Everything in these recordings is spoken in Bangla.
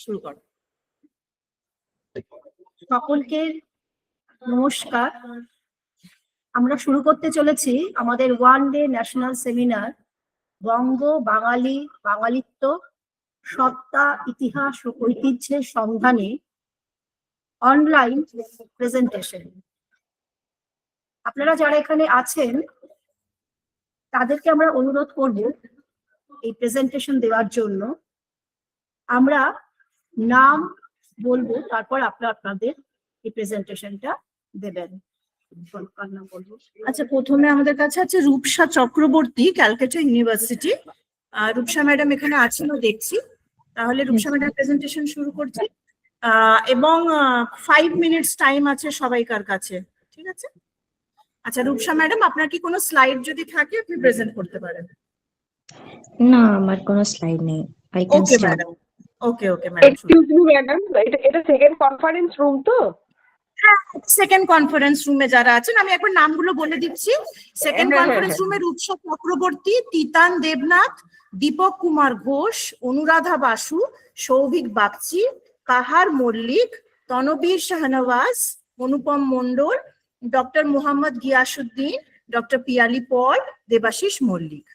শুরু করো। সকলকে নমস্কার। আমরা শুরু করতে চলেছি আমাদের ওয়ান ডে ন্যাশনাল সেমিনার বঙ্গ বাঙালি বাঙালিত্ব সত্তা ইতিহাস ও ঐতিহ্যের সন্ধানে অনলাইন প্রেজেন্টেশন। আপনারা যারা এখানে আছেন তাদেরকে আমরা অনুরোধ করব এই প্রেজেন্টেশন দেওয়ার জন্য। আমরা নাম বলবো, তারপর আপনাদের এই প্রেজেন্টেশনটা দেবেন। আচ্ছা, প্রথমে আমাদের কাছে আছে রূপসা চক্রবর্তী, ক্যালকাটা ইউনিভার্সিটি। রূপসা ম্যাডাম এখানে আছেন দেখছি। তাহলে রূপসা ম্যাডাম প্রেজেন্টেশন শুরু করছি এবং 5 মিনিটস টাইম আছে সবাইকার কাছে, ঠিক আছে? আচ্ছা রূপসা ম্যাডাম, আপনার কি কোনো স্লাইড যদি থাকে আপনি প্রেজেন্ট করতে পারেন। না, আমার কোনো স্লাইড নেই। I can okay start. Madam, okay madam. Excuse me madam, এটা সেকেন্ড কনফারেন্স রুম তো? হ্যাঁ, সেকেন্ড কনফারেন্স রুমে যারা আছেন আমি একবার নামগুলো বলে দিচ্ছি। সেকেন্ড কনফারেন্স রুমে রূপসা চক্রবর্তী, তিতান দেবনাথ, দীপক কুমার ঘোষ, অনুরাধা বাসু, সৌভিক বাগচি, কাহার মল্লিক, তনবীর শাহনওয়াজ, অনুপম মন্ডল, ডক্টর মোহাম্মদ গিয়াসুদ্দিন, ডক্টর পিয়ালি পল, দেবাশিস মল্লিক।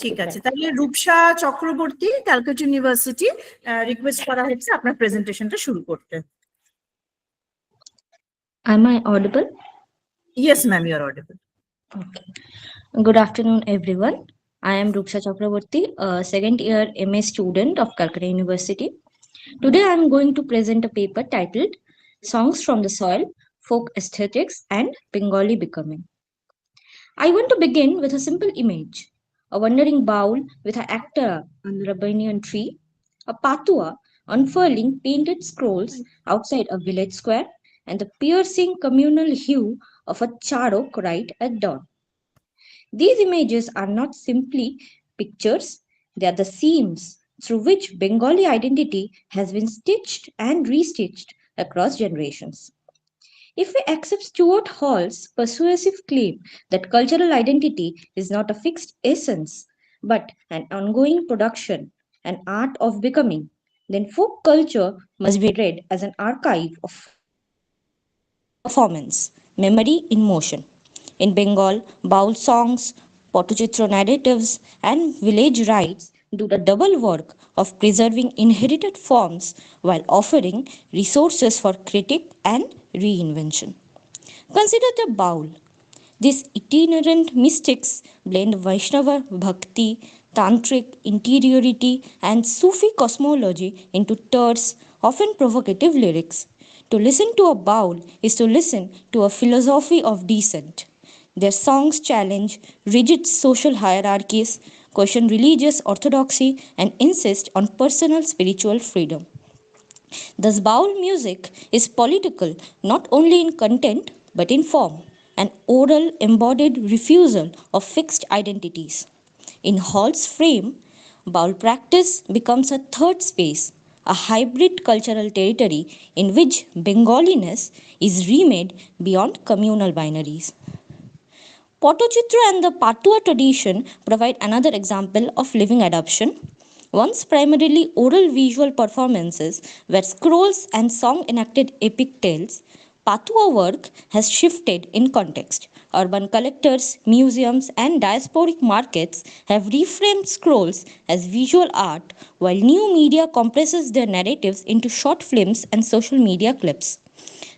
ঠিক আছে, তাহলে রূপসা চক্রবর্তী, ক্যালকাটা ইউনিভার্সিটি, রিকোয়েস্ট করা হচ্ছে আপনার প্রেজেন্টেশনটা শুরু করতে। Am I audible? Yes, ma'am, you are audible. Okay. Good afternoon, everyone. I am Rupsha Chakraborty, a second year MA student of Calcutta University. Today, I am going to present a paper titled Songs from the Soil, Folk Aesthetics and Bengali Becoming. I want to begin with a simple image: a wandering bowl with an actor under a banyan tree, a patua unfurling painted scrolls outside a village square, and the piercing communal hue of a charok right at dawn. These images are not simply pictures, they are the seams through which Bengali identity has been stitched and restitched across generations. If we accept Stuart Hall's persuasive claim that cultural identity is not a fixed essence, but an ongoing production, an art of becoming, then folk culture must be read as an archive of performance, memory in motion. In Bengal, baul songs, Potachitra narratives, and village rites do the double work of preserving inherited forms while offering resources for critique and reinvention. Consider the baul. These itinerant mystics blend Vaishnava bhakti, tantric interiority, and Sufi cosmology into terse, often provocative lyrics. To listen to a baul is to listen to a philosophy of descent. Their songs challenge rigid social hierarchies, question religious orthodoxy, and insist on personal spiritual freedom. Thus, baul music is political not only in content but in form, an oral embodied refusal of fixed identities. In Hall's frame, baul practice becomes a third space, a hybrid cultural territory in which Bengaliness is remade beyond communal binaries. Potachitra and the Patua tradition provide another example of living adoption. Once primarily oral visual performances where scrolls and song enacted epic tales, Patua work has shifted in context. Urban collectors, museums, and diasporic markets have reframed scrolls as visual art, while new media compresses their narratives into short films and social media clips.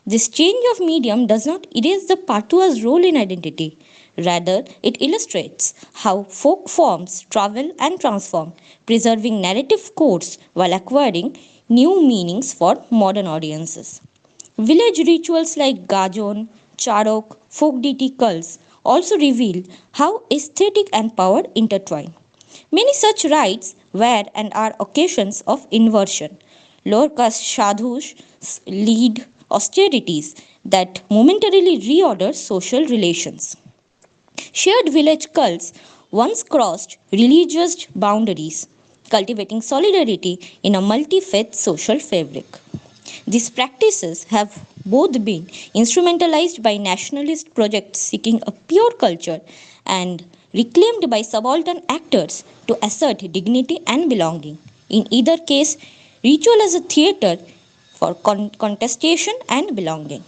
This change of medium does not erase the Patua's role in identity. Rather, it illustrates how folk forms travel and transform, preserving narrative codes while acquiring new meanings for modern audiences. Village rituals like Gajon, Charok, folk deity cults also reveal how aesthetic and power intertwine. Many such rites were and are occasions of inversion. Lower caste sadhus lead austerities that momentarily reorder social relations. Shared village cults once crossed religious boundaries, cultivating solidarity in a multi faith social fabric. These practices have both been instrumentalized by nationalist projects seeking a pure culture and reclaimed by subaltern actors to assert dignity and belonging. In either case, ritual is a theatre for contestation and belonging.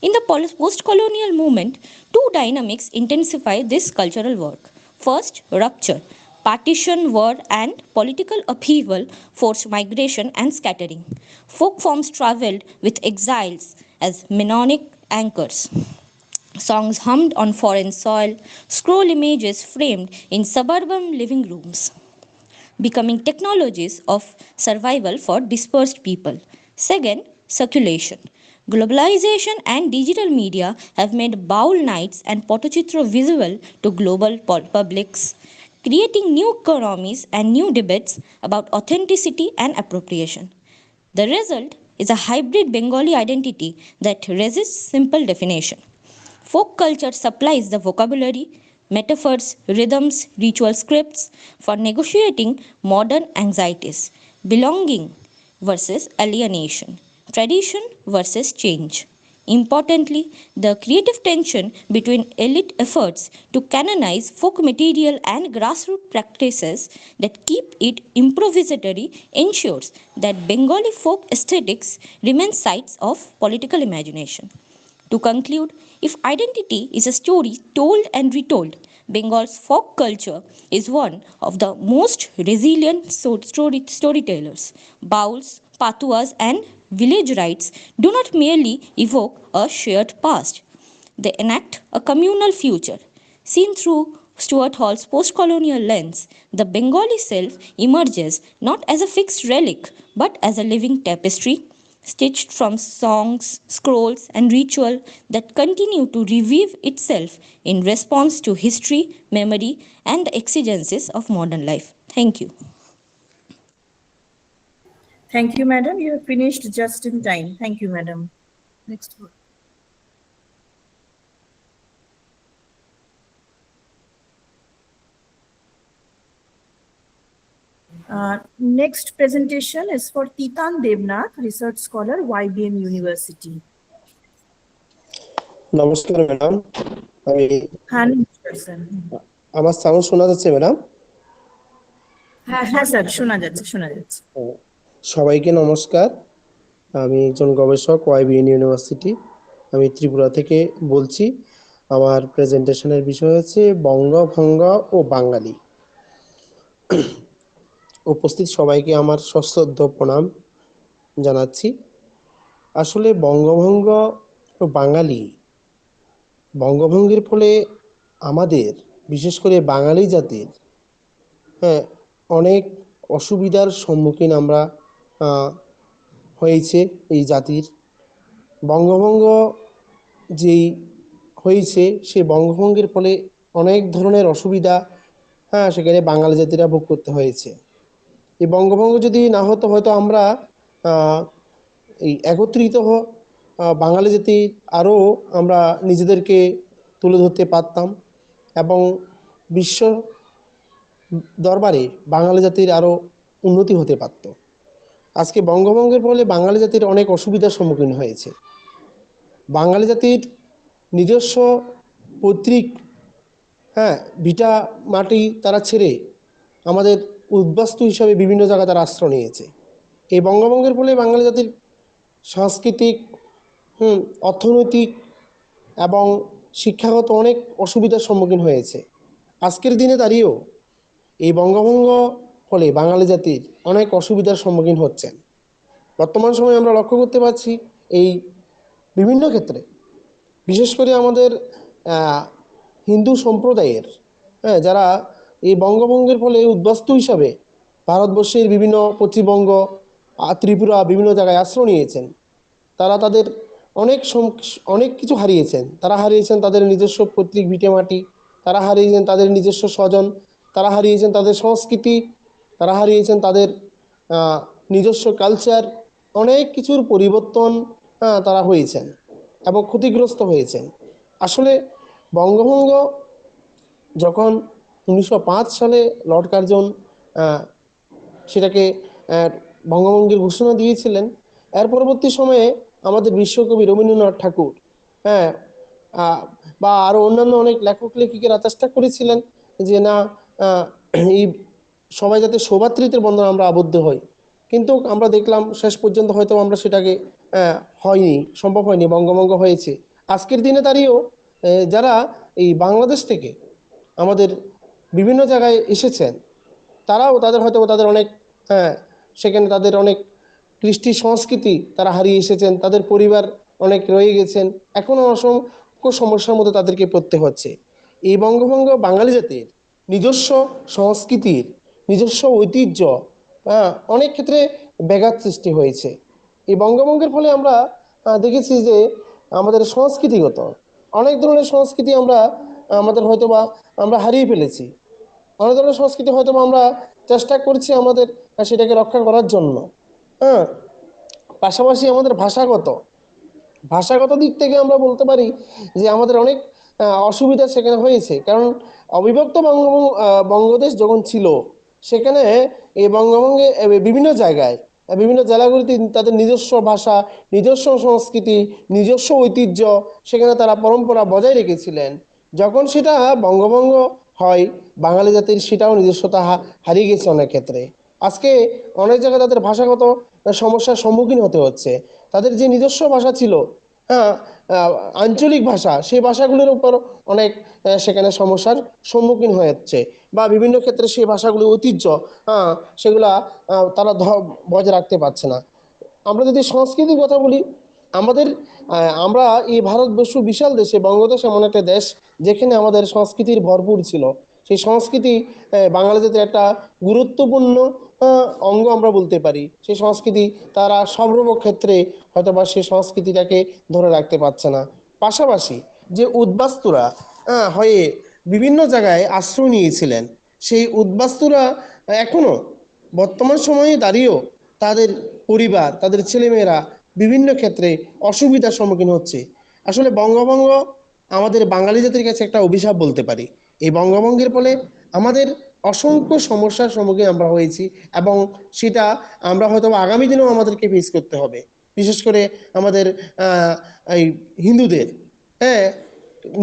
In the post colonial movement, two dynamics intensify this cultural work. First, rupture. Partition, war, and political upheaval forced migration and scattering. Folk forms traveled with exiles as mnemonic anchors. Songs hummed on foreign soil, scroll images framed in suburban living rooms, becoming technologies of survival for dispersed people. Second, circulation. Globalization and digital media have made Baul nights and Potachitra visible to global publics, creating new economies and new debates about authenticity and appropriation. The result is a hybrid Bengali identity that resists simple definition. Folk culture supplies the vocabulary, metaphors, rhythms, ritual scripts for negotiating modern anxieties, belonging versus alienation, tradition versus change. Importantly, the creative tension between elite efforts to canonize folk material and grassroots practices that keep it improvisatory ensures that Bengali folk aesthetics remain sites of political imagination. To conclude, if identity is a story told and retold, Bengal's folk culture is one of the most resilient storytellers. Bauls, patuas, and village rites do not merely evoke a shared past, they enact a communal future. Seen through Stuart Hall's post colonial lens, the Bengali self emerges not as a fixed relic but as a living tapestry stitched from songs, scrolls, and ritual that continue to revive itself in response to history, memory, and the exigencies of modern life. Thank you. Thank you, madam. You have finished just in time. Thank you, madam. Next one. Next presentation is for Titan Devnath, research scholar, YBM University. নমস্কার ম্যাডাম, আমি আমার সাউন্ড শোনা যাচ্ছে ম্যাডাম? হ্যাঁ হ্যাঁ স্যার, শোনা যাচ্ছে শোনা যাচ্ছে। সবাইকে নমস্কার, আমি একজন গবেষক ওয়াইবিএন ইউনিভার্সিটি, আমি ত্রিপুরা থেকে বলছি। আমার প্রেজেন্টেশনের বিষয় হচ্ছে বঙ্গভঙ্গ ও বাঙালি। উপস্থিত সবাইকে আমার সশ্রদ্ধ প্রণাম জানাচ্ছি। আসলে বঙ্গভঙ্গ ও বাঙালি, বঙ্গভঙ্গের ফলে আমাদের বিশেষ করে বাঙালি জাতির অনেক অসুবিধার সম্মুখীন আমরা হয়েছে। এই জাতির বঙ্গভঙ্গ যেই হয়েছে, সে বঙ্গভঙ্গের ফলে অনেক ধরনের অসুবিধা সেখানে বাঙালি জাতিরা ভোগ করতে হয়েছে। এই বঙ্গভঙ্গ যদি না হতো, হয়তো আমরা এই একত্রিত বাঙালি জাতি আরও আমরা নিজেদেরকে তুলে ধরতে পারতাম এবং বিশ্ব দরবারে বাঙালি জাতির আরও উন্নতি হতে পারত। আজকে বঙ্গভঙ্গের ফলে বাঙালি জাতির অনেক অসুবিধার সম্মুখীন হয়েছে। বাঙালি জাতির নিজস্ব পৈতৃক ভিটা মাটি তারা ছেড়ে আমাদের উদ্বাস্তু হিসাবে বিভিন্ন জায়গায় তারা আশ্রয় নিয়েছে। এই বঙ্গভঙ্গের ফলে বাঙালি জাতির সাংস্কৃতিক, অর্থনৈতিক এবং শিক্ষাগত অনেক অসুবিধার সম্মুখীন হয়েছে। আজকের দিনে দাঁড়িয়েও এই বঙ্গভঙ্গ ফলে বাঙালি জাতির অনেক অসুবিধার সম্মুখীন হচ্ছেন। বর্তমান সময়ে আমরা লক্ষ্য করতে পারছি এই বিভিন্ন ক্ষেত্রে, বিশেষ করে আমাদের হিন্দু সম্প্রদায়ের যারা এই বঙ্গভঙ্গের ফলে উদ্বাস্তু হিসাবে ভারতবর্ষের বিভিন্ন পশ্চিমবঙ্গ, ত্রিপুরা বিভিন্ন জায়গায় আশ্রয় নিয়েছেন, তারা তাদের অনেক কিছু হারিয়েছেন। তারা হারিয়েছেন তাদের নিজস্ব পৈতৃক ভিটেমাটি, তারা হারিয়েছেন তাদের নিজস্ব স্বজন, তারা হারিয়েছেন তাদের সংস্কৃতি, তারা হারিয়েছেন তাদের নিজস্ব কালচার। অনেক কিছুর পরিবর্তন তারা হয়েছেন এবং ক্ষতিগ্রস্ত হয়েছেন। আসলে বঙ্গভঙ্গ যখন 1905 সালে লর্ড কার্জন সেটাকে বঙ্গভঙ্গের ঘোষণা দিয়েছিলেন, এর পরবর্তী সময়ে আমাদের বিশ্বকবি রবীন্দ্রনাথ ঠাকুর বা আরো অন্যান্য অনেক লেখক লেখিকারা চেষ্টা করেছিলেন যে না, এই সবাই যাতে সৌভাতৃত্বের বন্ধনে আমরা আবদ্ধ হই, কিন্তু আমরা দেখলাম শেষ পর্যন্ত হয়তো আমরা সেটাকে হয়নি, সম্ভব হয়নি। বঙ্গভঙ্গ হয়েছে। আজকের দিনে দাঁড়িয়েও যারা এই বাংলাদেশ থেকে আমাদের বিভিন্ন জায়গায় এসেছেন, তারাও তাদের অনেক, হ্যাঁ, সেখানে তাদের অনেক কৃষ্টি সংস্কৃতি তারা হারিয়ে এসেছেন, তাদের পরিবার অনেক রয়ে গেছেন, এখনো অসংখ্য সমস্যার মধ্যে তাদেরকে পড়তে হচ্ছে। এই বঙ্গভঙ্গ বাঙালি জাতির নিজস্ব সংস্কৃতির, নিজস্ব ঐতিহ্য, অনেক ক্ষেত্রে ব্যাঘাত সৃষ্টি হয়েছে। এই বঙ্গভঙ্গের ফলে আমরা দেখেছি যে আমাদের সংস্কৃতিগত অনেক ধরনের সংস্কৃতি আমাদের হয়তোবা আমরা হারিয়ে ফেলেছি। অনেক ধরনের সংস্কৃতি হয়তো আমরা চেষ্টা করছি আমাদের সেটাকে রক্ষা করার জন্য। হ্যাঁ, পাশাপাশি আমাদের ভাষাগত দিক থেকে আমরা বলতে পারি যে আমাদের অনেক অসুবিধা সেখানে হয়েছে। কারণ অবিভক্ত বঙ্গদেশ যখন ছিল, সেখানে এই বঙ্গভঙ্গে বিভিন্ন জায়গায় বিভিন্ন জেলাগুলিতে তাদের নিজস্ব ভাষা, নিজস্ব সংস্কৃতি, নিজস্ব ঐতিহ্য, সেখানে তারা পরম্পরা বজায় রেখেছিলেন। যখন সেটা বঙ্গভঙ্গ হয়, বাঙালি জাতির সেটাও নিজস্বতা হারিয়ে গেছে অনেক ক্ষেত্রে। আজকে অনেক জায়গায় তাদের ভাষাগত সমস্যার সম্মুখীন হতে হচ্ছে। তাদের যে নিজস্ব ভাষা ছিল, হ্যাঁ, আঞ্চলিক ভাষা, সেই ভাষাগুলির উপর অনেক সেখানে সমস্যার সম্মুখীন হচ্ছে, বা বিভিন্ন ক্ষেত্রে সেই ভাষাগুলির ঐতিহ্য, হ্যাঁ, সেগুলা তারা বজায় রাখতে পারছে না। আমরা যদি সংস্কৃতির কথা বলি, আমাদের আমরা এই ভারতবর্ষ বিশাল দেশে, বঙ্গদেশ এমন একটা দেশ যেখানে আমাদের সংস্কৃতির ভরপুর ছিল। সেই সংস্কৃতি বাঙালি জাতির একটা গুরুত্বপূর্ণ অঙ্গ আমরা বলতে পারি। সেই সংস্কৃতি তারা সর্বক্ষেত্রে হয়তো বা সেই সংস্কৃতিটাকে ধরে রাখতে পারছে না। পাশাপাশি যে উদ্বাস্তুরা হয়ে বিভিন্ন জায়গায় আশ্রয় নিয়েছিলেন, সেই উদ্বাস্তুরা এখনো বর্তমান সময়ে দাঁড়িয়েও তাদের পরিবার, তাদের ছেলেমেয়েরা বিভিন্ন ক্ষেত্রে অসুবিধার সম্মুখীন হচ্ছে। আসলে বঙ্গভঙ্গ আমাদের বাঙালি জাতির কাছে একটা অভিশাপ বলতে পারি। এই বঙ্গভঙ্গের ফলে আমাদের অসংখ্য সমস্যার সম্মুখীন আমরা হয়েছি, এবং সেটা আমরা হয়তো আগামী দিনেও আমাদেরকে ফেস করতে হবে। বিশেষ করে আমাদের এই হিন্দুদের, হ্যাঁ,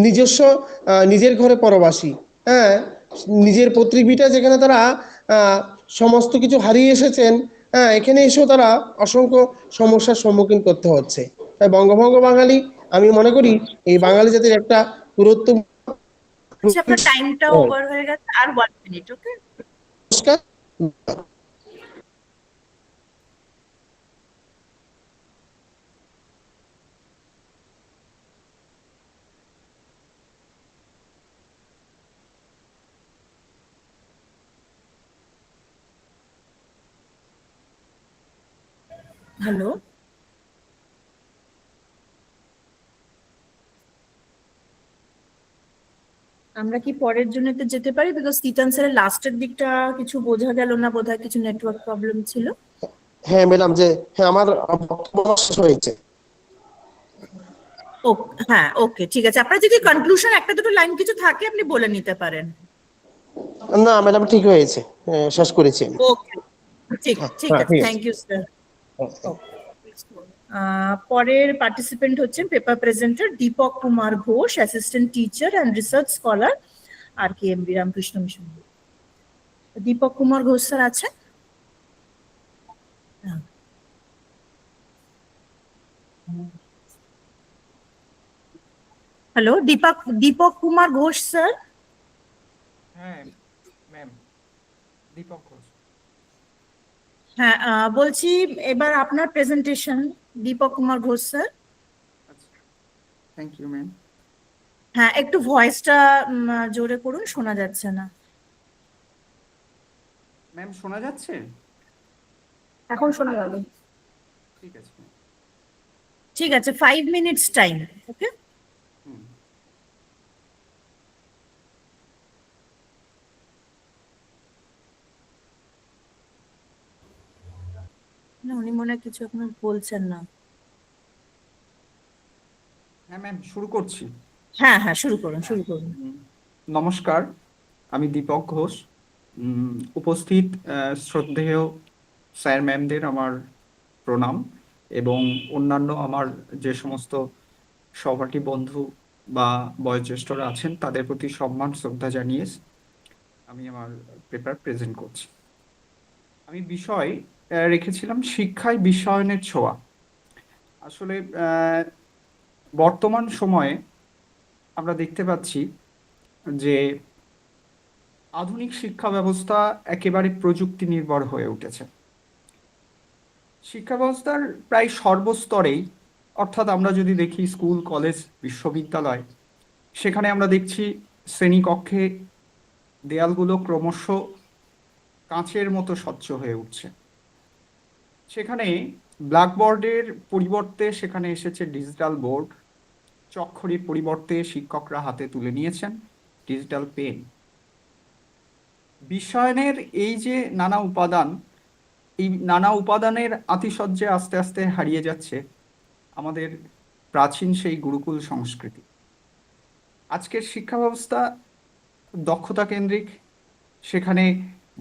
নিজস্ব নিজের ঘরে পরবাসী, হ্যাঁ, নিজের পৈতৃকভিটা যেখানে তারা সমস্ত কিছু হারিয়ে এসেছেন, হ্যাঁ, এখানে এসেও তারা অসংখ্য সমস্যার সম্মুখীন করতে হচ্ছে। তাই বঙ্গভঙ্গ বাঙালি, আমি মনে করি এই বাঙালি জাতির একটা গুরুত্বপূর্ণ। আচ্ছা, আপনার টাইমটা ওভার হয়ে গেছে, আর 1 মিনিট। ওকে, নমস্কার। হ্যালো, আমরা কি পরের জন্যতে যেতে পারি? বিকজ তিতান স্যারের লাস্টের দিকটা কিছু বোঝা গেল না, বোধহয় কিছু নেটওয়ার্ক প্রবলেম ছিল। হ্যাঁ ম্যাডাম, যে হ্যাঁ, আমার বক্তব্য শেষ হয়েছে। ও হ্যাঁ, ওকে, ঠিক আছে। আপনার যদি কনক্লুশন একটা দুটো লাইন কিছু থাকে আপনি বলে নিতে পারেন। না ম্যাডাম, ঠিক হয়েছে, শেষ করেছি আমি। ওকে, ঠিক ঠিক হ্যাঁ, আছে, ঠিক আছে। Thank you sir. পরের পার্টিসিপেন্ট হচ্ছেন paper presenter Dipak Kumar Ghosh, assistant teacher and research scholar, R K M B Ramakrishna Mission. Dipak Kumar Ghosh sir আছেন? Hello, Dipak Kumar Ghosh sir. হ্যাঁ ম্যাম, দীপক ঘোষ। হ্যাঁ, বলছি এবার আপনার প্রেজেন্টেশন, দীপক কুমার ঘোষ স্যার। আচ্ছা, থ্যাংক ইউ ম্যাম। হ্যাঁ, একটু ভয়েসটা জোরে করুন, শোনা যাচ্ছে না। ম্যাম শোনা যাচ্ছে? এখন শোনা যাবে। ঠিক আছে ম্যাম। ঠিক আছে, 5 মিনিটস টাইম। ওকে, হুম। না, উনি মনে হয় কিছু এখন বলছেন না। হ্যাঁ ম্যাম, শুরু করছি। হ্যাঁ হ্যাঁ, শুরু করুন, শুরু করুন। নমস্কার, আমি দীপক ঘোষ। উপস্থিত শ্রদ্ধেয় স্যার ম্যামদের আমার প্রণাম, এবং অন্যান্য আমার যে সমস্ত সহপাঠী বন্ধু বা বয়োজ্যেষ্ঠরা আছেন তাদের প্রতি সম্মান শ্রদ্ধা জানিয়ে আমি আমার পেপার প্রেজেন্ট করছি। আমি বিষয় রেখেছিলাম শিক্ষায় বিশ্বায়নের ছোঁয়া। আসলে বর্তমান সময়ে আমরা দেখতে পাচ্ছি যে আধুনিক শিক্ষা ব্যবস্থা একেবারে প্রযুক্তি নির্ভর হয়ে উঠেছে। শিক্ষা ব্যবস্থার প্রায় সর্বস্তরেই, অর্থাৎ আমরা যদি দেখি স্কুল, কলেজ, বিশ্ববিদ্যালয়, সেখানে আমরা দেখছি শ্রেণীকক্ষে দেয়ালগুলো ক্রমশ কাঁচের মতো স্বচ্ছ হয়ে উঠছে। সেখানে ব্ল্যাকবোর্ডের পরিবর্তে সেখানে এসেছে ডিজিটাল বোর্ড। চকখড়ির পরিবর্তে শিক্ষকরা হাতে তুলে নিয়েছেন ডিজিটাল পেন। বিশ্বায়নের এই যে নানা উপাদান, এই নানা উপাদানের আতিশয্যে আস্তে আস্তে হারিয়ে যাচ্ছে আমাদের প্রাচীন সেই গুরুকুল সংস্কৃতি। আজকের শিক্ষা ব্যবস্থা দক্ষতা কেন্দ্রিক, সেখানে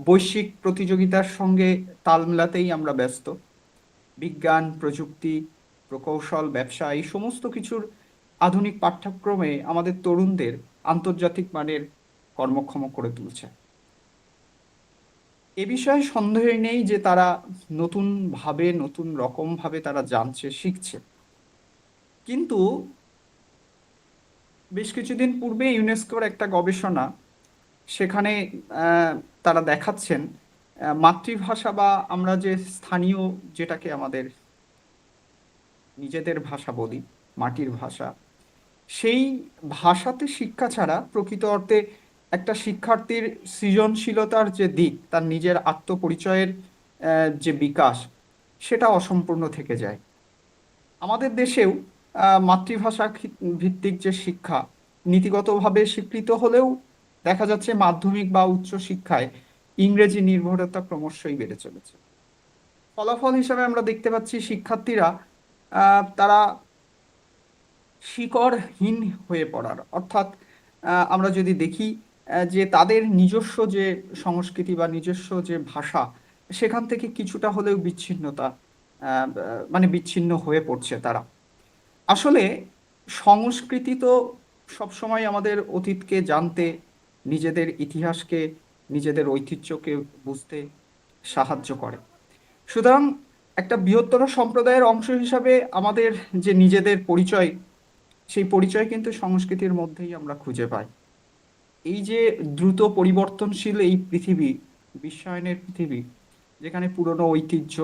বৈশ্বিক প্রতিযোগিতার সঙ্গে তাল মেলাতেই আমরা ব্যস্ত। বিজ্ঞান, প্রযুক্তি, প্রকৌশল, ব্যবসা, এই সমস্ত কিছুর আধুনিক পাঠ্যক্রমে আমাদের তরুণদের আন্তর্জাতিক মানের কর্মক্ষম করে তুলছে। এ বিষয়ে সন্দেহই নেই যে তারা নতুনভাবে, নতুন রকমভাবে তারা জানছে, শিখছে। কিন্তু বেশ কিছুদিন পূর্বে ইউনেস্কোর একটা গবেষণা, সেখানে তারা দেখাচ্ছেন মাতৃভাষা বা আমরা যে স্থানীয়, যেটাকে আমাদের নিজেদের ভাষা বলি, মাটির ভাষা, সেই ভাষাতে শিক্ষা ছাড়া প্রকৃত অর্থে একটা শিক্ষার্থীর সৃজনশীলতার যে দিক, তার নিজের আত্মপরিচয়ের যে বিকাশ, সেটা অসম্পূর্ণ থেকে যায়। আমাদের দেশেও মাতৃভাষা ভিত্তিক যে শিক্ষা নীতিগতভাবে স্বীকৃত হলেও দেখা যাচ্ছে মাধ্যমিক বা উচ্চ শিক্ষায় ইংরেজি নির্ভরতা ক্রমশই বেড়ে চলেছে। ফলাফল হিসাবে আমরা দেখতে পাচ্ছি শিক্ষার্থীরা তারা শিকড়হীন হয়ে পড়ার, অর্থাৎ আমরা যদি দেখি যে তাদের নিজস্ব যে সংস্কৃতি বা নিজস্ব যে ভাষা, সেখান থেকে কিছুটা হলেও বিচ্ছিন্নতা, মানে বিচ্ছিন্ন হয়ে পড়ছে তারা। আসলে সংস্কৃতি তো সবসময় আমাদের অতীতকে জানতে, নিজেদের ইতিহাসকে, নিজেদের ঐতিহ্যকে বুঝতে সাহায্য করে। সুতরাং একটা বৃহত্তর সম্প্রদায়ের অংশ হিসাবে আমাদের যে নিজেদের পরিচয়, সেই পরিচয় কিন্তু সংস্কৃতির মধ্যেই আমরা খুঁজে পাই। এই যে দ্রুত পরিবর্তনশীল এই পৃথিবী, বিশ্বায়নের পৃথিবী, যেখানে পুরনো ঐতিহ্য,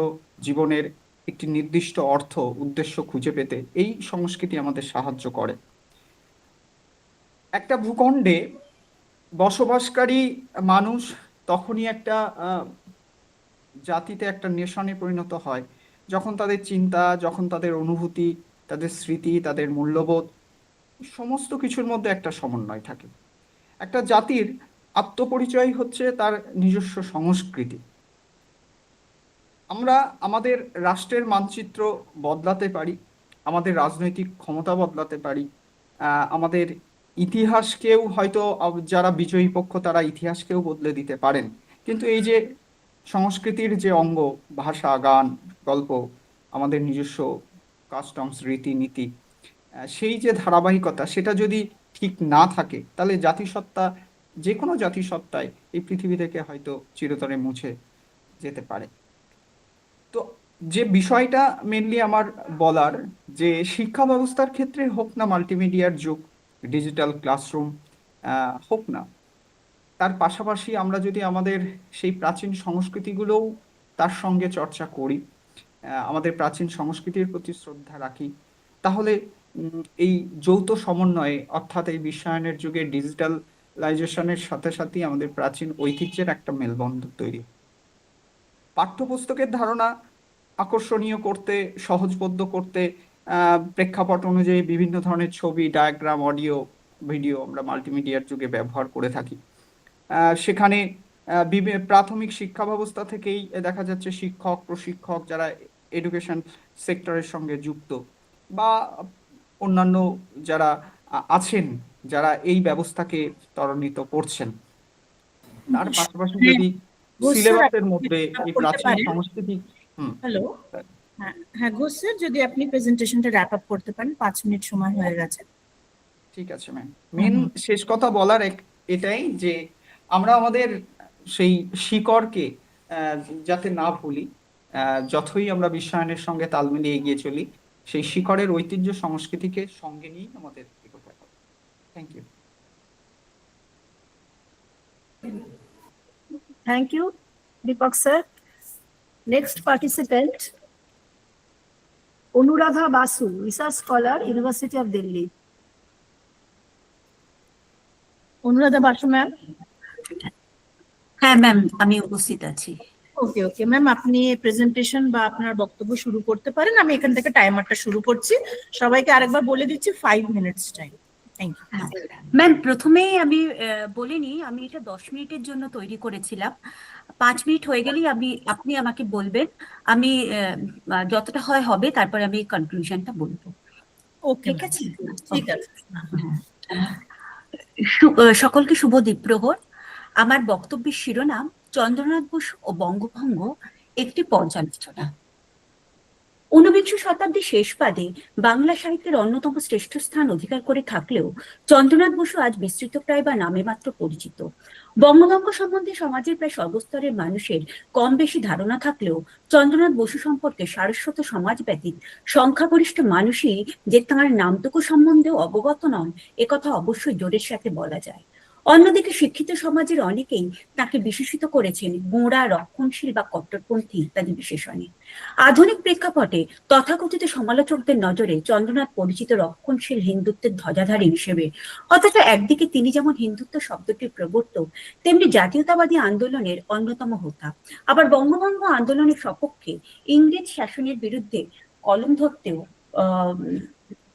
জীবনের একটি নির্দিষ্ট অর্থ, উদ্দেশ্য খুঁজে পেতে এই সংস্কৃতি আমাদের সাহায্য করে। একটা ভূখণ্ডে বসবাসকারী মানুষ তখনই একটা জাতিতে, একটা নেশনে পরিণত হয় যখন তাদের চিন্তা, যখন তাদের অনুভূতি, তাদের স্মৃতি, তাদের মূল্যবোধ, সমস্ত কিছুর মধ্যে একটা সমন্বয় থাকে। একটা জাতির আত্মপরিচয় হচ্ছে তার নিজস্ব সংস্কৃতি। আমরা আমাদের রাষ্ট্রের মানচিত্র বদলাতে পারি, আমাদের রাজনৈতিক ক্ষমতা বদলাতে পারি, আমাদের ইতিহাসকেও হয়তো, যারা বিজয়ী পক্ষ তারা ইতিহাসকেও বদলে দিতে পারেন। কিন্তু এই যে সংস্কৃতির যে অঙ্গ, ভাষা, গান, গল্প, আমাদের নিজস্ব কাস্টমস, রীতিনীতি, সেই যে ধারাবাহিকতা, সেটা যদি ঠিক না থাকে তাহলে জাতিসত্তা, যে কোনো জাতিসত্তায় এই পৃথিবী থেকে হয়তো চিরতরে মুছে যেতে পারে। তো যে বিষয়টা মেনলি আমার বলার, যে শিক্ষা ব্যবস্থার ক্ষেত্রে হোক না মাল্টিমিডিয়ার যুগ, ডিজিটাল ক্লাসরুম হোক না, তার পাশাপাশি আমরা যদি আমাদের সেই প্রাচীন সংস্কৃতিগুলোও তার সঙ্গে চর্চা করি, আমাদের প্রাচীন সংস্কৃতির প্রতি শ্রদ্ধা রাখি, তাহলে এই যৌথ সমন্বয়ে, অর্থাৎ এই বিশ্বায়নের যুগে ডিজিটালাইজেশনের সাথে সাথে আমাদের প্রাচীন ঐতিহ্যের একটা মেলবন্ধন তৈরি। পাঠ্যপুস্তকের ধারণা আকর্ষণীয় করতে, সহজবোধ্য করতে প্রেক্ষাপট অনুযায়ী বিভিন্ন ধরনের ছবি, ডায়াগ্রাম, অডিও, ভিডিও আমরা মাল্টিমিডিয়ার যুগে ব্যবহার করে থাকি। সেখানে প্রাথমিক শিক্ষা ব্যবস্থা থেকেই দেখা যাচ্ছে শিক্ষক, প্রশিক্ষক যারা এডুকেশন সেক্টরের সঙ্গে যুক্ত বা অন্যান্য যারা আছেন, যারা এই ব্যবস্থাকে ত্বরান্বিত করছেন, তার পাশাপাশি যদি সিলেবাসের মধ্যে এই প্রাচীন সংস্কৃতি। হ্যালো, হ্যাঁ হ্যাঁ ঘোষ স্যার, যদি আপনি প্রেজেন্টেশনটা র্যাপ আপ করতে পারেন, 5 মিনিট সময় হয়ে গেছে। ঠিক আছে ম্যাম। মেন শেষ কথা বলার এটাই যে আমরা আমাদের সেই শিকড়কে যাতে না ভুলি, যতই আমরা বিশ্বায়নের সঙ্গে তাল মিলিয়ে এগিয়ে চলি, সেই শিকড়ের ঐতিহ্য সংস্কৃতিকে সঙ্গে নিয়েই আমাদের এগোতে হবে। Thank you. Thank you, Deepak sir. Next participant, Anuradha Basu, research scholar, University of Delhi. Anuradha Basu ma'am. হ্যাঁ ম্যাম, আমি উপস্থিত আছি। ওকে ওকে ম্যাম, আপনি প্রেজেন্টেশন বা আপনার বক্তব্য শুরু করতে পারেন। আমি এখান থেকে টাইমারটা শুরু করছি। সবাইকে আরেকবার বলে দিচ্ছি 5 minutes time. Thank you. Ma'am, প্রথমেই আমি বলে নিই, আমি এটা 10 মিনিটের জন্য তৈরি করেছিলাম। 5 মিনিট হয়ে গেলেই আপনি আমাকে বলবেন, আমি যতটা হয় হবে, তারপরে আমি কনক্লুশনটা বলবো। ওকে, ঠিক আছে? ঠিক আছে। সকলকে শুভ দ্বীপ্রহর। আমার বক্তব্যের শিরোনাম চন্দ্রনাথ বসু ও বঙ্গভঙ্গ, একটি পর্যালোচনা। 19বিংশ শতাব্দীর শেষ পাদে বাংলা সাহিত্যের অন্যতম শ্রেষ্ঠ স্থান অধিকার করে থাকলেও চন্দ্রনাথ বসু আজ বিস্তৃতপ্রায় বা নামে মাত্র পরিচিত। বঙ্গভঙ্গ সম্বন্ধে সমাজের প্রায় সর্বস্তরের মানুষের কম বেশি ধারণা থাকলেও চন্দ্রনাথ বসু সম্পর্কে সারস্বত সমাজ ব্যতীত সংখ্যাগরিষ্ঠ মানুষই যে তাঁর নামটুকু সম্বন্ধেও অবগত নন, একথা অবশ্যই জোরের সাথে বলা যায়। অন্যদিকে শিক্ষিত সমাজের অনেকেই তাকে বিশেষিত করেছেন গোঁড়া, রক্ষণশীল বা কট্টরপন্থী ইত্যাদি বিশেষণে। আধুনিক প্রেক্ষাপটে তথাকথিত সমালোচকদের নজরে চন্দ্রনাথ পরিচিত রক্ষণশীল হিন্দুত্বের ধ্বজাধারী হিসেবে, অথচ একদিকে তিনি যেমন হিন্দুত্ব শব্দটির প্রবর্তক, তেমনি জাতীয়তাবাদী আন্দোলনের অন্যতম হোতা। আবার বঙ্গভঙ্গ আন্দোলনের সপক্ষে ইংরেজ শাসনের বিরুদ্ধে কলম ধরতেও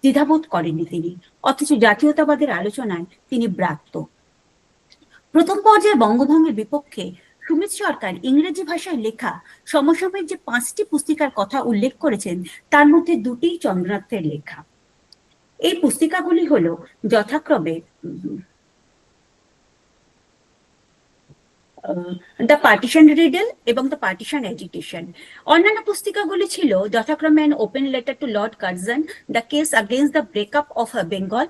দ্বিধাবোধ করেননি তিনি, অথচ জাতীয়তাবাদের আলোচনায় তিনি ব্রাত্য। প্রথম পর্যায়ে বঙ্গভঙ্গের বিপক্ষে সুমিত সরকার ইংরেজি ভাষায় লেখা সমসাময়িক যে 5টি পুস্তিকার কথা উল্লেখ করেছেন, তার মধ্যে 2টিই চন্দ্রনাথের লেখা। এই পুস্তিকাগুলি হলো যথাক্রমে দ্য পার্টিশন রিডল এবং দ্য পার্টিশন এজিটেশন। অন্যান্য পুস্তিকাগুলি ছিল যথাক্রমে an open letter to Lord Curzon, the case against the breakup of Bengal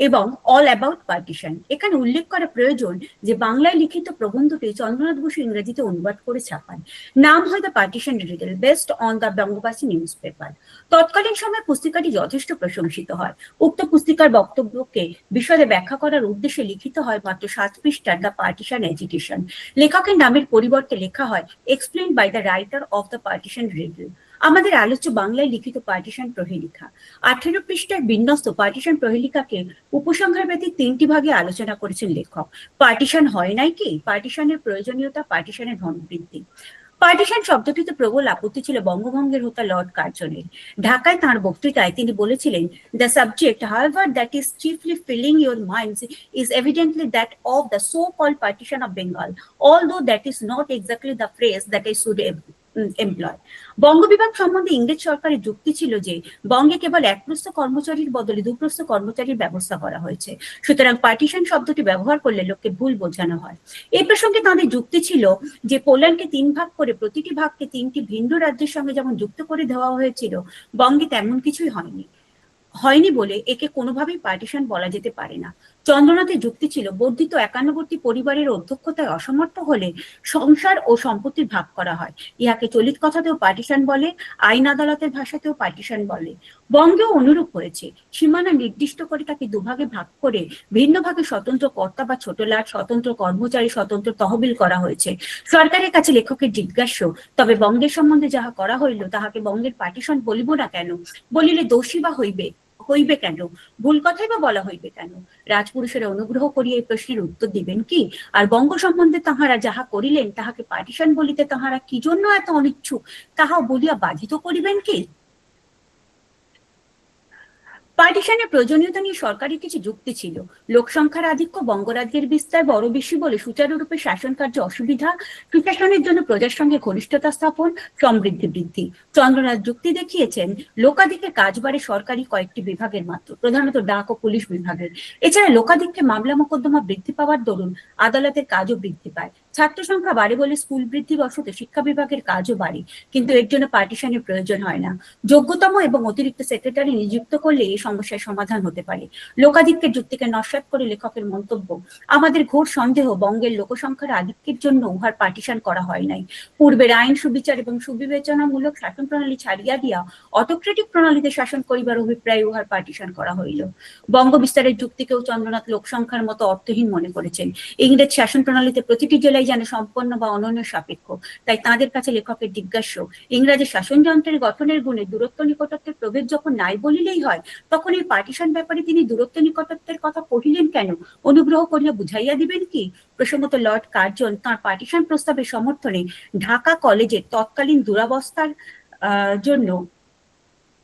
এবং অল অ্যাবাউট পার্টিশন। এখানে উল্লেখ করা প্রয়োজন যে বাংলায় লিখিত প্রবন্ধটি চন্দ্রনাথ বসু ইংরেজিতে অনুবাদ করে ছাপান। নাম হয় the partition riddle, based on the Bangabasi news paper. তৎকালীন সময়ে পুস্তিকাটি যথেষ্ট প্রশংসিত হয়। উক্ত পুস্তিকার বক্তব্যকে বিশদে ব্যাখ্যা করার উদ্দেশ্যে লিখিত হয় মাত্র 7 পৃষ্ঠার দ্য পার্টিশন এজিটেশন। লেখকের নামের পরিবর্তে লেখা হয় explained by the writer of the partition riddle. আমাদের আলোচ্য বাংলায় লিখিত পার্টিশন প্রহেলিকা। 18 পৃষ্ঠার বিন্যস্ত পার্টিশন প্রহেলিকাকে উপসংহার ব্যতীত 3টি ভাগে আলোচনা করেছেন লেখক। পার্টিশন হয় নাই কি, পার্টিশনের প্রয়োজনীয়তা, পার্টিশনের ধনবৃদ্ধি। পার্টিশন শব্দটিতে প্রবল আপত্তি ছিল বঙ্গভঙ্গের হোতা লর্ড কার্জনের। ঢাকায় তাঁর বক্তৃতায় তিনি বলেছিলেন, the subject however that is chiefly filling your minds is evidently that of the so-called partition of Bengal, although that is not exactly the phrase that I should employ. বঙ্গ বিভাগ সম্বন্ধে ইংরেজ সরকারের যুক্তি ছিল যে বঙ্গে কেবল একপ্রস্থ কর্মচারীর বদলে দুপ্রস্থ কর্মচারীর ব্যবস্থা করা হয়েছে, সুতরাং পার্টিশন শব্দটি ব্যবহার করলে লোককে ভুল বোঝানো হয়। এই প্রসঙ্গে তাদের যুক্তি ছিল যে পোল্যান্ডকে 3 ভাগ করে প্রতিটি ভাগকে 3টি ভিন্ন রাজ্যের সঙ্গে যেমন যুক্ত করে দেওয়া হয়েছিল, বঙ্গে তেমন কিছুই হয়নি বলে একে কোনোভাবেই পার্টিশন বলা যেতে পারে না। চন্দ্রনাথের যুক্তি ছিল বর্ধিত একান্নবর্তী পরিবারের অধ্যক্ষতায় অসমর্থ হলে সংসার ও সম্পত্তির ভাগ করা হয়। ইহাকে চলিত কথাতেও পার্টিশন বলে, আইন আদালতের ভাষাতেও পার্টিশন বলে। বঙ্গেও অনুরূপ হয়েছে। সীমানা নির্দিষ্ট করে তাকে দুভাগে ভাগ করে ভিন্ন ভাগে স্বতন্ত্র কর্তা বা ছোট লাট, স্বতন্ত্র কর্মচারী, স্বতন্ত্র তহবিল করা হয়েছে। সরকারের কাছে লেখকের জিজ্ঞাস্য, তবে বঙ্গের সম্বন্ধে যাহা করা হইল তাহাকে বঙ্গের পার্টিশন বলিব না কেন? বলিলে দোষী বা হইবে কেন? ভুল কথাই বা বলা হইবে কেন? রাজপুরুষেরা অনুগ্রহ করিয়া এই প্রশ্নের উত্তর দিবেন কি? আর বঙ্গ সম্বন্ধে তাহারা যাহা করিলেন তাহাকে পার্টিশন বলিতে তাহারা কি জন্য এত অনিচ্ছুক, তাহাও বলিয়া বাধিত করিবেন কি? পার্টিশনের প্রয়োজনীয়তা নিয়ে সরকারের কিছু যুক্তি ছিল। লোকসংখ্যার আধিক্য, বঙ্গরাজ্যের বিস্তার বড় বেশি বলে সুচারুরূপে শাসন কার্যে অসুবিধা, সুশাসনের জন্য প্রজার সঙ্গে ঘনিষ্ঠতা স্থাপন, সমৃদ্ধি বৃদ্ধি। চন্দ্রনাথ যুক্তি দেখিয়েছেন লোকাধিকে কাজ বাড়ে সরকারি কয়েকটি বিভাগের মাত্র, প্রধানত ডাক ও পুলিশ বিভাগের। এছাড়া লোকাধিক্যে মামলা মোকদ্দমা বৃদ্ধি পাওয়ার দরুন আদালতের কাজও বৃদ্ধি পায়। ছাত্র সংখ্যা বাড়ে বলে স্কুল বৃদ্ধি বশত শিক্ষা বিভাগের কাজও বাড়ে, কিন্তু এর জন্য পার্টিশনের প্রয়োজন হয় না। যোগ্যতম এবং অতিরিক্ত সেক্রেটারি নিযুক্ত করলে এই সমস্যার সমাধান হতে পারে। লোকাধিক্যের যুক্তিকে নস্যাৎ করে লেখকের মন্তব্য, আমাদের ঘোর সন্দেহ বঙ্গের লোকসংখ্যার আধিক্যের জন্য উহার পার্টিশন করা হয় নাই। পূর্বের আইন সুবিচার এবং সুবিবেচনামূলক শাসন প্রণালী ছাড়িয়া দিয়া অটোক্রেটিক প্রণালীতে শাসন করিবার অভিপ্রায় উহার পার্টিশন করা হইল। বঙ্গ বিস্তারের যুক্তিকেও চন্দ্রনাথ লোকসংখ্যার মতো অর্থহীন মনে করেছেন। ইংরেজ শাসন প্রণালীতে প্রতিটি জেলায় যেন সম্পন্ন বা অনন্য সাপেক্ষ, তাই তাদের কাছে লেখকের জিজ্ঞাস্য, ইংরাজের শাসনযন্ত্রের গঠনের গুণে দূরত্ব নিকটত্বের প্রভেদ যখন নাই বলিলেই হয়, তখন এই পার্টিশন ব্যাপারে তিনি দূরত্ব নিকটত্বের কথা কহিলেন কেন? অনুগ্রহ করিয়া বুঝাইয়া দিবেন কি? প্রসঙ্গত লর্ড কার্জন তাঁর পার্টিশন প্রস্তাবের সমর্থনে ঢাকা কলেজের তৎকালীন দুরাবস্থার জন্য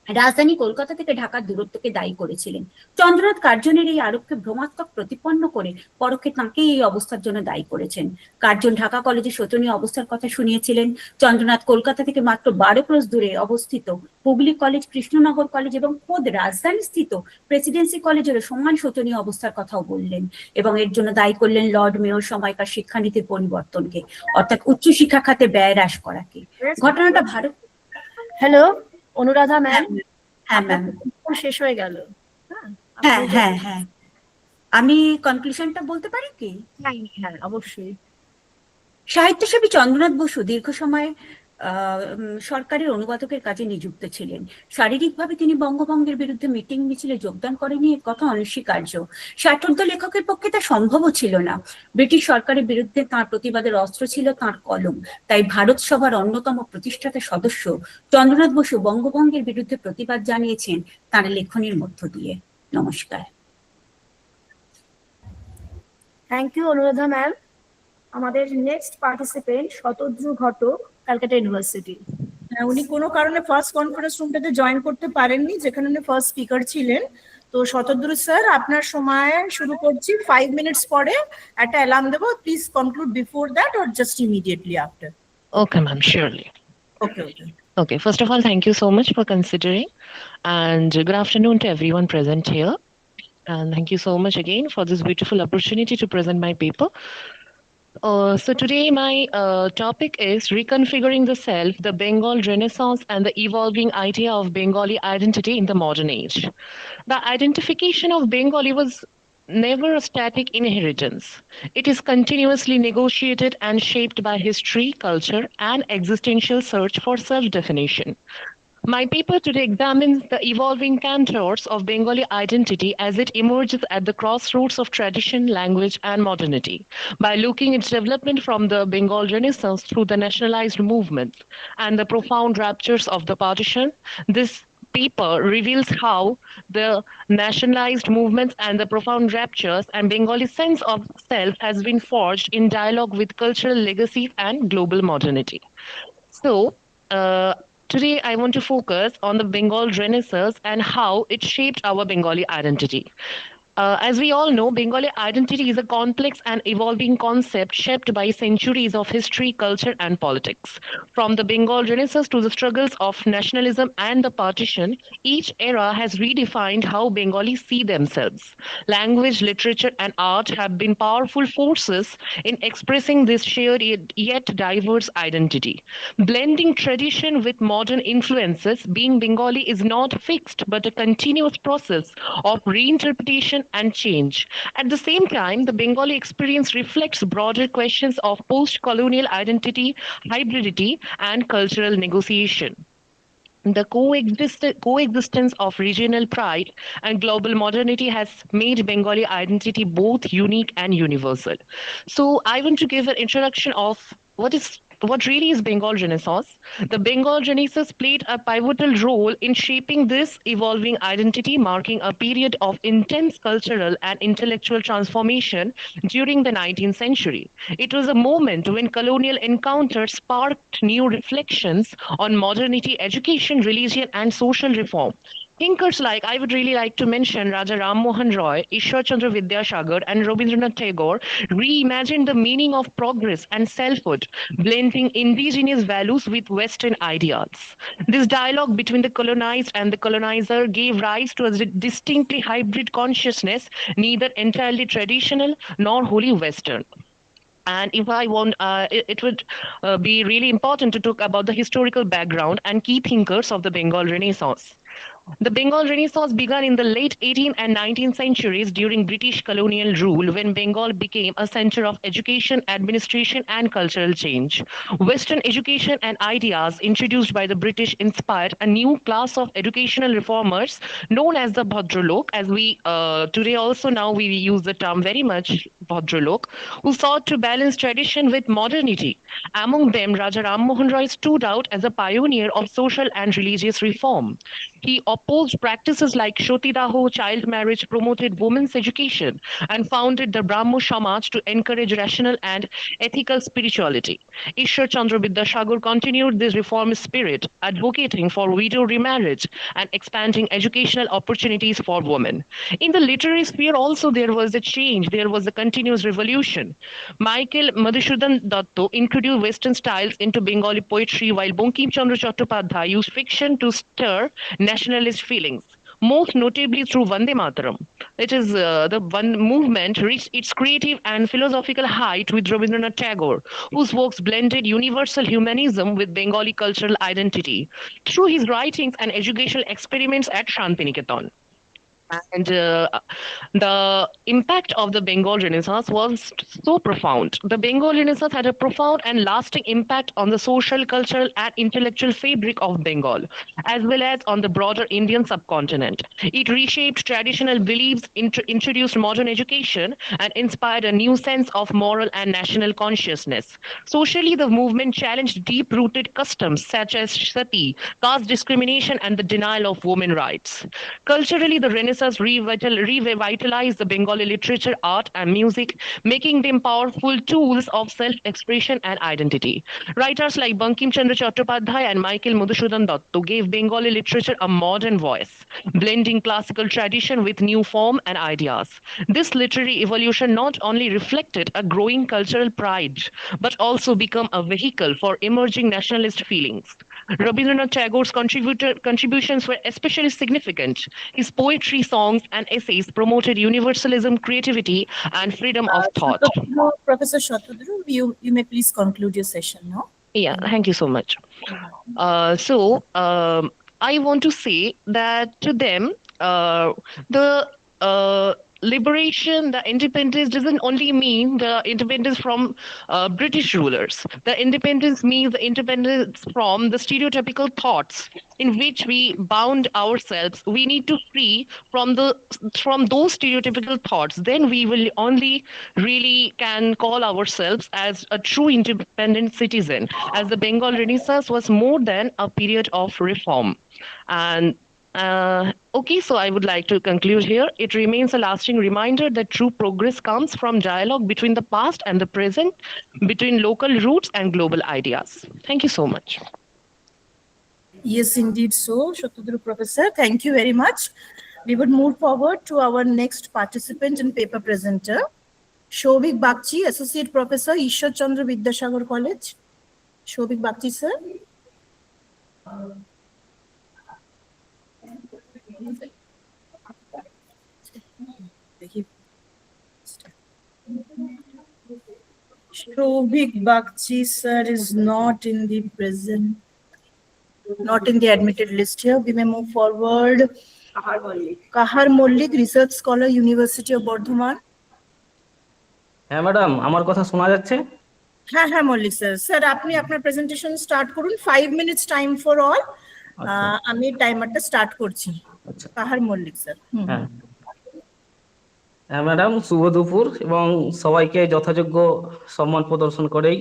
রাজধানী কলকাতা থেকে ঢাকার দূরত্বকে দায়ী করেছিলেন। চন্দ্রনাথ কার্জনের এই আরোপকে ভ্রমাত্মক প্রতিপন্ন করে পরোক্ষে তাঁকেই এই অবস্থার জন্য দায়ী করেছেন। কার্জন ঢাকা কলেজের শোচনীয় অবস্থার কথা শুনিয়েছিলেন। চন্দ্রনাথ কলকাতা থেকে মাত্র 12 ক্রোশ দূরে অবস্থিত হুগলি কলেজ, কৃষ্ণনগর কলেজ এবং খোদ রাজধানী স্থিত প্রেসিডেন্সি কলেজেরও সমান শোচনীয় অবস্থার কথাও বললেন, এবং এর জন্য দায়ী করলেন লর্ড মেয়র সময়কার শিক্ষানীতির পরিবর্তনকে, অর্থাৎ উচ্চশিক্ষা খাতে ব্যয় হ্রাস করাকে। ঘটনাটা ভারত। হ্যালো অনুরাধা ম্যাম, হ্যাঁ ম্যাম। শেষ হয়ে গেল। হ্যাঁ হ্যাঁ হ্যাঁ, আমি কনক্লুশনটা বলতে পারি কি? হ্যাঁ অবশ্যই। সাহিত্যসেবী চন্দ্রনাথ বসু দীর্ঘ সময় সরকারের অনুবাদকের কাজে নিযুক্ত ছিলেন। শারীরিকভাবে তিনি বঙ্গভঙ্গের বিরুদ্ধে মিটিং মিছিলে যোগদান করেনি, এ কথা অনস্বীকার্য। ষাটোর্ধ্ব লেখকের পক্ষে তা সম্ভবও ছিল না। ব্রিটিশ সরকারের বিরুদ্ধে তাঁর প্রতিবাদের অস্ত্র ছিল তাঁর কলম। তাই ভারত সভার অন্যতম প্রতিষ্ঠাতা সদস্য চন্দ্রনাথ বসু বঙ্গভঙ্গের বিরুদ্ধে প্রতিবাদ জানিয়েছেন তাঁর লেখনীর মধ্য দিয়ে। নমস্কার। Thank you Anuradha ma'am. আমাদের next participant Shatadru Ghatak, Calcutta university. উনি কোনো কারণে ফার্স্ট কনফারেন্স রুমটাতে জয়েন করতে পারেননি, যেখানে উনি ফার্স্ট স্পিকার ছিলেন। তো শতদ্রু স্যার, আপনার সময় শুরু করছি 5 মিনিটস পরে। একটা অ্যালার্ম দেবো, please conclude before that or just immediately after. Okay, ma'am, surely. Okay okay. Okay, first of all, thank you so much for considering, and good afternoon to everyone present here. And thank you so much again for this beautiful opportunity to present my paper. So today my topic is Reconfiguring the Self, the Bengal Renaissance and the Evolving Idea of Bengali Identity in the Modern Age. The identification of Bengali was never a static inheritance. It is continuously negotiated and shaped by history, culture, and existential search for self-definition. My paper today examines the evolving contours of Bengali identity as it emerges at the crossroads of tradition, language, and modernity, by looking its development from the Bengal Renaissance through the nationalized movements and the profound ruptures of the partition. This paper reveals how the nationalized movements and the profound ruptures and Bengali sense of self has been forged in dialogue with cultural legacies and global modernity. So, today I want to focus on the Bengal Renaissance and how it shaped our Bengali identity. As we all know, Bengali identity is a complex and evolving concept shaped by centuries of history, culture, and politics. From the Bengal Renaissance to the struggles of nationalism and the partition, each era has redefined how Bengalis see themselves. Language, literature, and art have been powerful forces in expressing this shared yet diverse identity. Blending tradition with modern influences, being Bengali is not fixed but a continuous process of reinterpretation and change. At the same time, the Bengali experience reflects broader questions of post-colonial identity, hybridity, and cultural negotiation. The coexistence of regional pride and global modernity has made Bengali identity both unique and universal. So I want to give an introduction of what really is Bengal Renaissance. The Bengal Renaissance played a pivotal role in shaping this evolving identity, marking a period of intense cultural and intellectual transformation during the 19th century. It was a moment when colonial encounters sparked new reflections on modernity, education, religion, and social reform. Thinkers like, I would really like to mention Raja Ram Mohan Roy, Ishwar Chandra Vidyasagar, and Rabindranath Tagore reimagined the meaning of progress and selfhood, blending indigenous values with Western ideals. This dialogue between the colonized and the colonizer gave rise to a distinctly hybrid consciousness, neither entirely traditional nor wholly Western. And if I want, it would be really important to talk about the historical background and key thinkers of the Bengal Renaissance. The Bengal Renaissance began in the late 18th and 19th centuries during British colonial rule when Bengal became a center of education, administration, and cultural change. Western education and ideas introduced by the British inspired a new class of educational reformers known as the Bhadralok, as we today also now we use the term very much Bhadralok, who sought to balance tradition with modernity. Among them, Raja Ram Mohan Roy stood out as a pioneer of social and religious reform. He opposed practices like Shotidaho, child marriage, promoted women's education, and founded the Brahmo Samaj to encourage rational and ethical spirituality. Ishwar Chandra Vidyasagar continued this reformist spirit, advocating for widow remarriage and expanding educational opportunities for women. In the literary sphere also there was a change, there was a continuous revolution. Michael Madhusudan Datta introduced Western styles into Bengali poetry, while Bankim Chandra Chattopadhyay used fiction to stir nationalist feelings, most notably through Vande Mataram. It is the one movement reached its creative and philosophical height with Rabindranath Tagore, whose works blended universal humanism with Bengali cultural identity through his writings and educational experiments at Shantiniketan. And the impact of the Bengal Renaissance was so profound. The Bengal Renaissance had a profound and lasting impact on the social, cultural, and intellectual fabric of Bengal, as well as on the broader Indian subcontinent. It reshaped traditional beliefs, introduced modern education, and inspired a new sense of moral and national consciousness. Socially, the movement challenged deep-rooted customs such as sati, caste discrimination, and the denial of women rights. Culturally, the Renaissance revitalized the Bengali literature, art, and music, making them powerful tools of self-expression and identity. Writers like Bankim Chandra Chattopadhyay and Michael Madhusudan Datta gave Bengali literature a modern voice, blending classical tradition with new form and ideas. This literary evolution not only reflected a growing cultural pride, but also became a vehicle for emerging nationalist feelings. Rabindranath Tagore's contributions were especially significant. His poetry, songs, and essays promoted universalism, creativity, and freedom of thought. Professor Shatodru, you may please conclude your session now. Yeah, thank you so much. I want to say that to them, the liberation, the independence doesn't only mean the independence from British rulers. The independence means the independence from the stereotypical thoughts in which we bound ourselves. We need to free from those stereotypical thoughts. Then we will only really can call ourselves as a true independent citizen, as the Bengal Renaissance was more than a period of reform. And okay, so I would like to conclude here. It remains a lasting reminder that true progress comes from dialogue between the past and the present, between local roots and global ideas. Thank you so much. Yes, indeed so, Shatodru Professor. Thank you very much. We would move forward to our next participant and paper presenter, Shobik Bagchi, Associate Professor, Ishwar Chandra Vidyasagar College. Shobik Bagchi, sir. Shobik Bagchi, sir, is not in the present, not in the admitted list here. We may move forward. Kahar Mollik, Research Scholar, University of Bardhaman. হ্যাঁ ম্যাডাম, আমার কথা শোনা যাচ্ছে? হ্যাঁ হ্যাঁ মল্লিক স্যার, স্যার আপনি আপনার প্রেজেন্টেশন স্টার্ট করুন। 5 minutes টাইম ফর অল। আমি টাইমারটা স্টার্ট করছি। আচ্ছা, কাহার মল্লিক স্যার। হ্যাঁ হ্যাঁ ম্যাডাম, শুভ দুপুর এবং সবাইকে যথাযোগ্য সম্মান প্রদর্শন করেই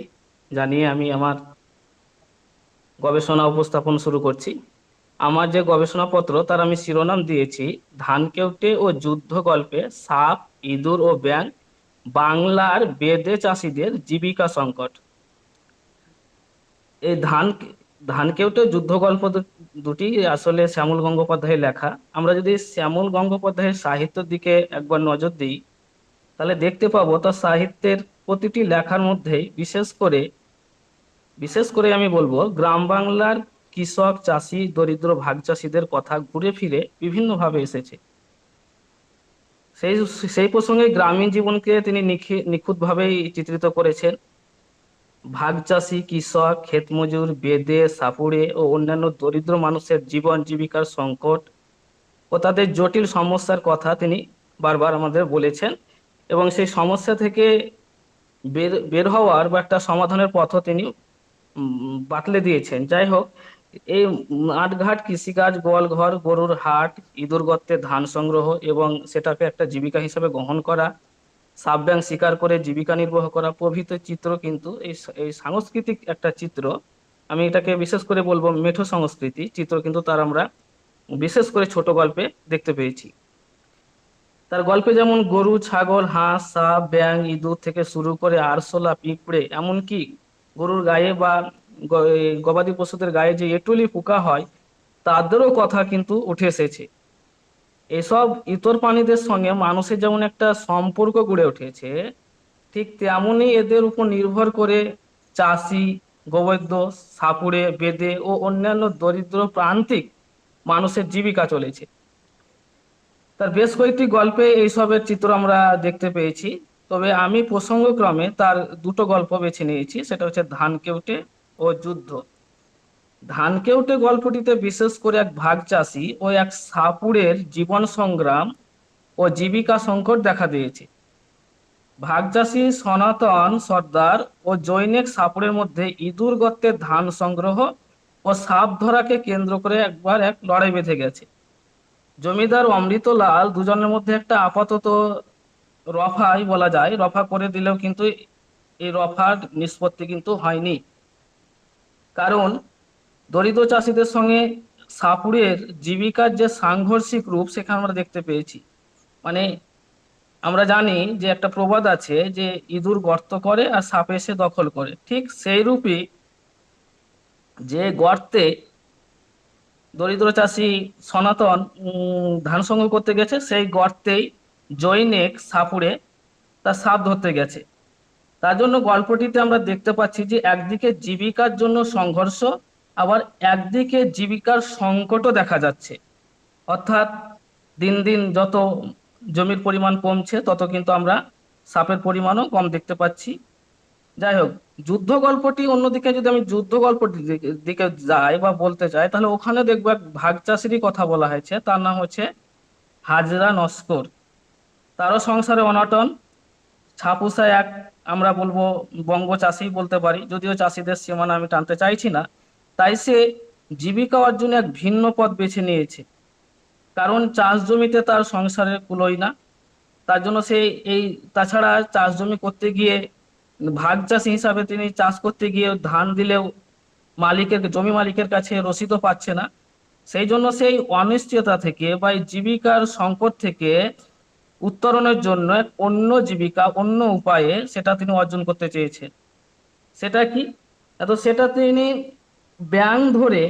জানিয়ে আমি আমার গবেষণা উপস্থাপন শুরু করছি। আমার যে গবেষণাপত্র তার আমি শিরোনাম দিয়েছি ধানকেউটে ও যুদ্ধ গল্পে সাপ, ইঁদুর ও ব্যাঙ, বাংলার বেদে চাষীদের জীবিকা সংকট। এই ধানকেউটে যুদ্ধ গল্প দুটি আসলে শ্যামল গঙ্গোপাধ্যায়ের লেখা। আমরা যদি শ্যামল গঙ্গোপাধ্যায়ের সাহিত্যের দিকে একবার নজর দিই তাহলে দেখতে পাবো তার সাহিত্যের প্রতিটি লেখার মধ্যেই বিশেষ করে আমি বলবো গ্রাম বাংলার কৃষক, চাষি, দরিদ্র ভাগ চাষীদের কথা ঘুরে ফিরে বিভিন্নভাবে এসেছে। সেই সেই প্রসঙ্গে গ্রামীণ জীবনকে তিনি নিখুঁতভাবেই চিত্রিত করেছেন। ভাগ চাষি, কৃষক, ক্ষেতমজুর, বেদে, সাপুড়ে ও অন্যান্য দরিদ্র মানুষের জীবন জীবিকার সংকট ও তাদের জটিল সমস্যার কথা তিনি বারবার আমাদের বলেছেন, এবং সেই সমস্যা থেকে বের হওয়ার বা একটা সমাধানের পথও তিনি বাতলে দিয়েছেন। যাই হোক, এই মাঠঘাট, কৃষিকাজ, গোয়ালঘর, গরুর হাট, ইঁদুর গর্তে ধান সংগ্রহ এবং সেটাকে একটা জীবিকা হিসেবে গ্রহণ করা, সাপ ব্যাঙ শিকার করে জীবিকা নির্বাহ করা প্রভৃতি চিত্র কিন্তু এই সাংস্কৃতিক একটা চিত্র, আমি এটাকে বিশেষ করে বলবো মেঠো সংস্কৃতি চিত্র, কিন্তু তার আমরা বিশেষ করে ছোট গল্পে দেখতে পেয়েছি। তার গল্পে যেমন গরু, ছাগল, হাঁস, সাপ, ব্যাঙ, ইঁদুর থেকে শুরু করে আরশোলা, পিঁপড়ে, এমনকি গরুর গায়ে বা গবাদি পশুদের গায়ে যে এঁটুলি পোকা হয় তাদেরও কথা কিন্তু উঠে এসেছে। এসব ইতর প্রাণীদের সঙ্গে মানুষের যেমন একটা সম্পর্ক গড়ে উঠেছে, ঠিক তেমনই এদের উপর নির্ভর করে চাষি, গোবৈদ্য, সাপুড়ে, বেদে ও অন্যান্য দরিদ্র প্রান্তিক মানুষের জীবিকা চলেছে। তার বেশ কয়েকটি গল্পে এইসবের চিত্র আমরা দেখতে পেয়েছি, তবে আমি প্রসঙ্গক্রমে তার দুটো গল্প বেছে নিয়েছি, সেটা হচ্ছে ধান কেউটে ও যুদ্ধ। ধান কেউটে গল্পটিতে বিশেষ করে এক ভাগ চাষি ও এক সাপুড়ের জীবন সংগ্রাম ও জীবিকা সংকট দেখা দিয়েছে। ভাগ চাষি সনাতন সর্দার ও জৈনিক সাপুড়ের মধ্যে ইঁদুর গর্তের ধান সংগ্রহ ও সাপ ধরাকে কেন্দ্র করে একবার এক লড়াই বেঁধে গেছে। জমিদার অমৃতলাল দুজনের মধ্যে একটা আপাতত রফাই বলা যায়, রফা করে দিলেও কিন্তু এই রফার নিষ্পত্তি কিন্তু হয়নি, কারণ দরিদ্র চাষিদের সঙ্গে সাপুড়ের জীবিকার যে সাংঘর্ষিক রূপ সেখানে আমরা দেখতে পেয়েছি। মানে আমরা জানি যে একটা প্রবাদ আছে যে ইঁদুর গর্ত করে আর সাপ এসে দখল করে, ঠিক সেই রূপই যে গর্তে দরিদ্র চাষি সনাতন ধান সংগ্রহ করতে গেছে, সেই গর্তেই জৈনিক সাপুড়ে তার সাপ ধরতে গেছে। তার জন্য গল্পটিতে আমরা দেখতে পাচ্ছি যে একদিকে জীবিকার জন্য সংঘর্ষ, আবার একদিকে জীবিকার সংকটও দেখা যাচ্ছে। অর্থাৎ দিন দিন যত জমির পরিমাণ কমছে তত কিন্তু আমরা সাপের পরিমাণও কম দেখতে পাচ্ছি। যাই হোক, যুদ্ধ গল্পটি অন্যদিকে যদি আমি যুদ্ধ গল্পটির দিকে যাই বা বলতে চাই, তাহলে ওখানে দেখবো এক ভাগ চাষিরই কথা বলা হয়েছে, তার নাম হচ্ছে হাজরা নস্কর। তারও সংসারে অনটন, ছাপুষা এক আমরা বলবো বঙ্গ চাষি বলতে পারি, যদিও চাষিদের সীমানা আমি টানতে চাইছি না। তাই সে জীবিকা অর্জনে এক ভিন্ন পথ বেছে নিয়েছে, কারণ চাষ জমিতে তার সংসারের কুলোই না। তার জন্য সে তাছাড়া চাষ জমি করতে গিয়ে ভাগ চাষি হিসাবে তিনি চাষ করতে গিয়ে ধান দিলেও জমি মালিকের কাছে রসিদও পাচ্ছে না। সেই জন্য সেই অনিশ্চয়তা থেকে বা জীবিকার সংকট থেকে উত্তরণের জন্য অন্য জীবিকা, অন্য উপায়ে সেটা তিনি অর্জন করতে চেয়েছেন। সেটা কি? সেটা তিনি ব্যাঙ ধরে,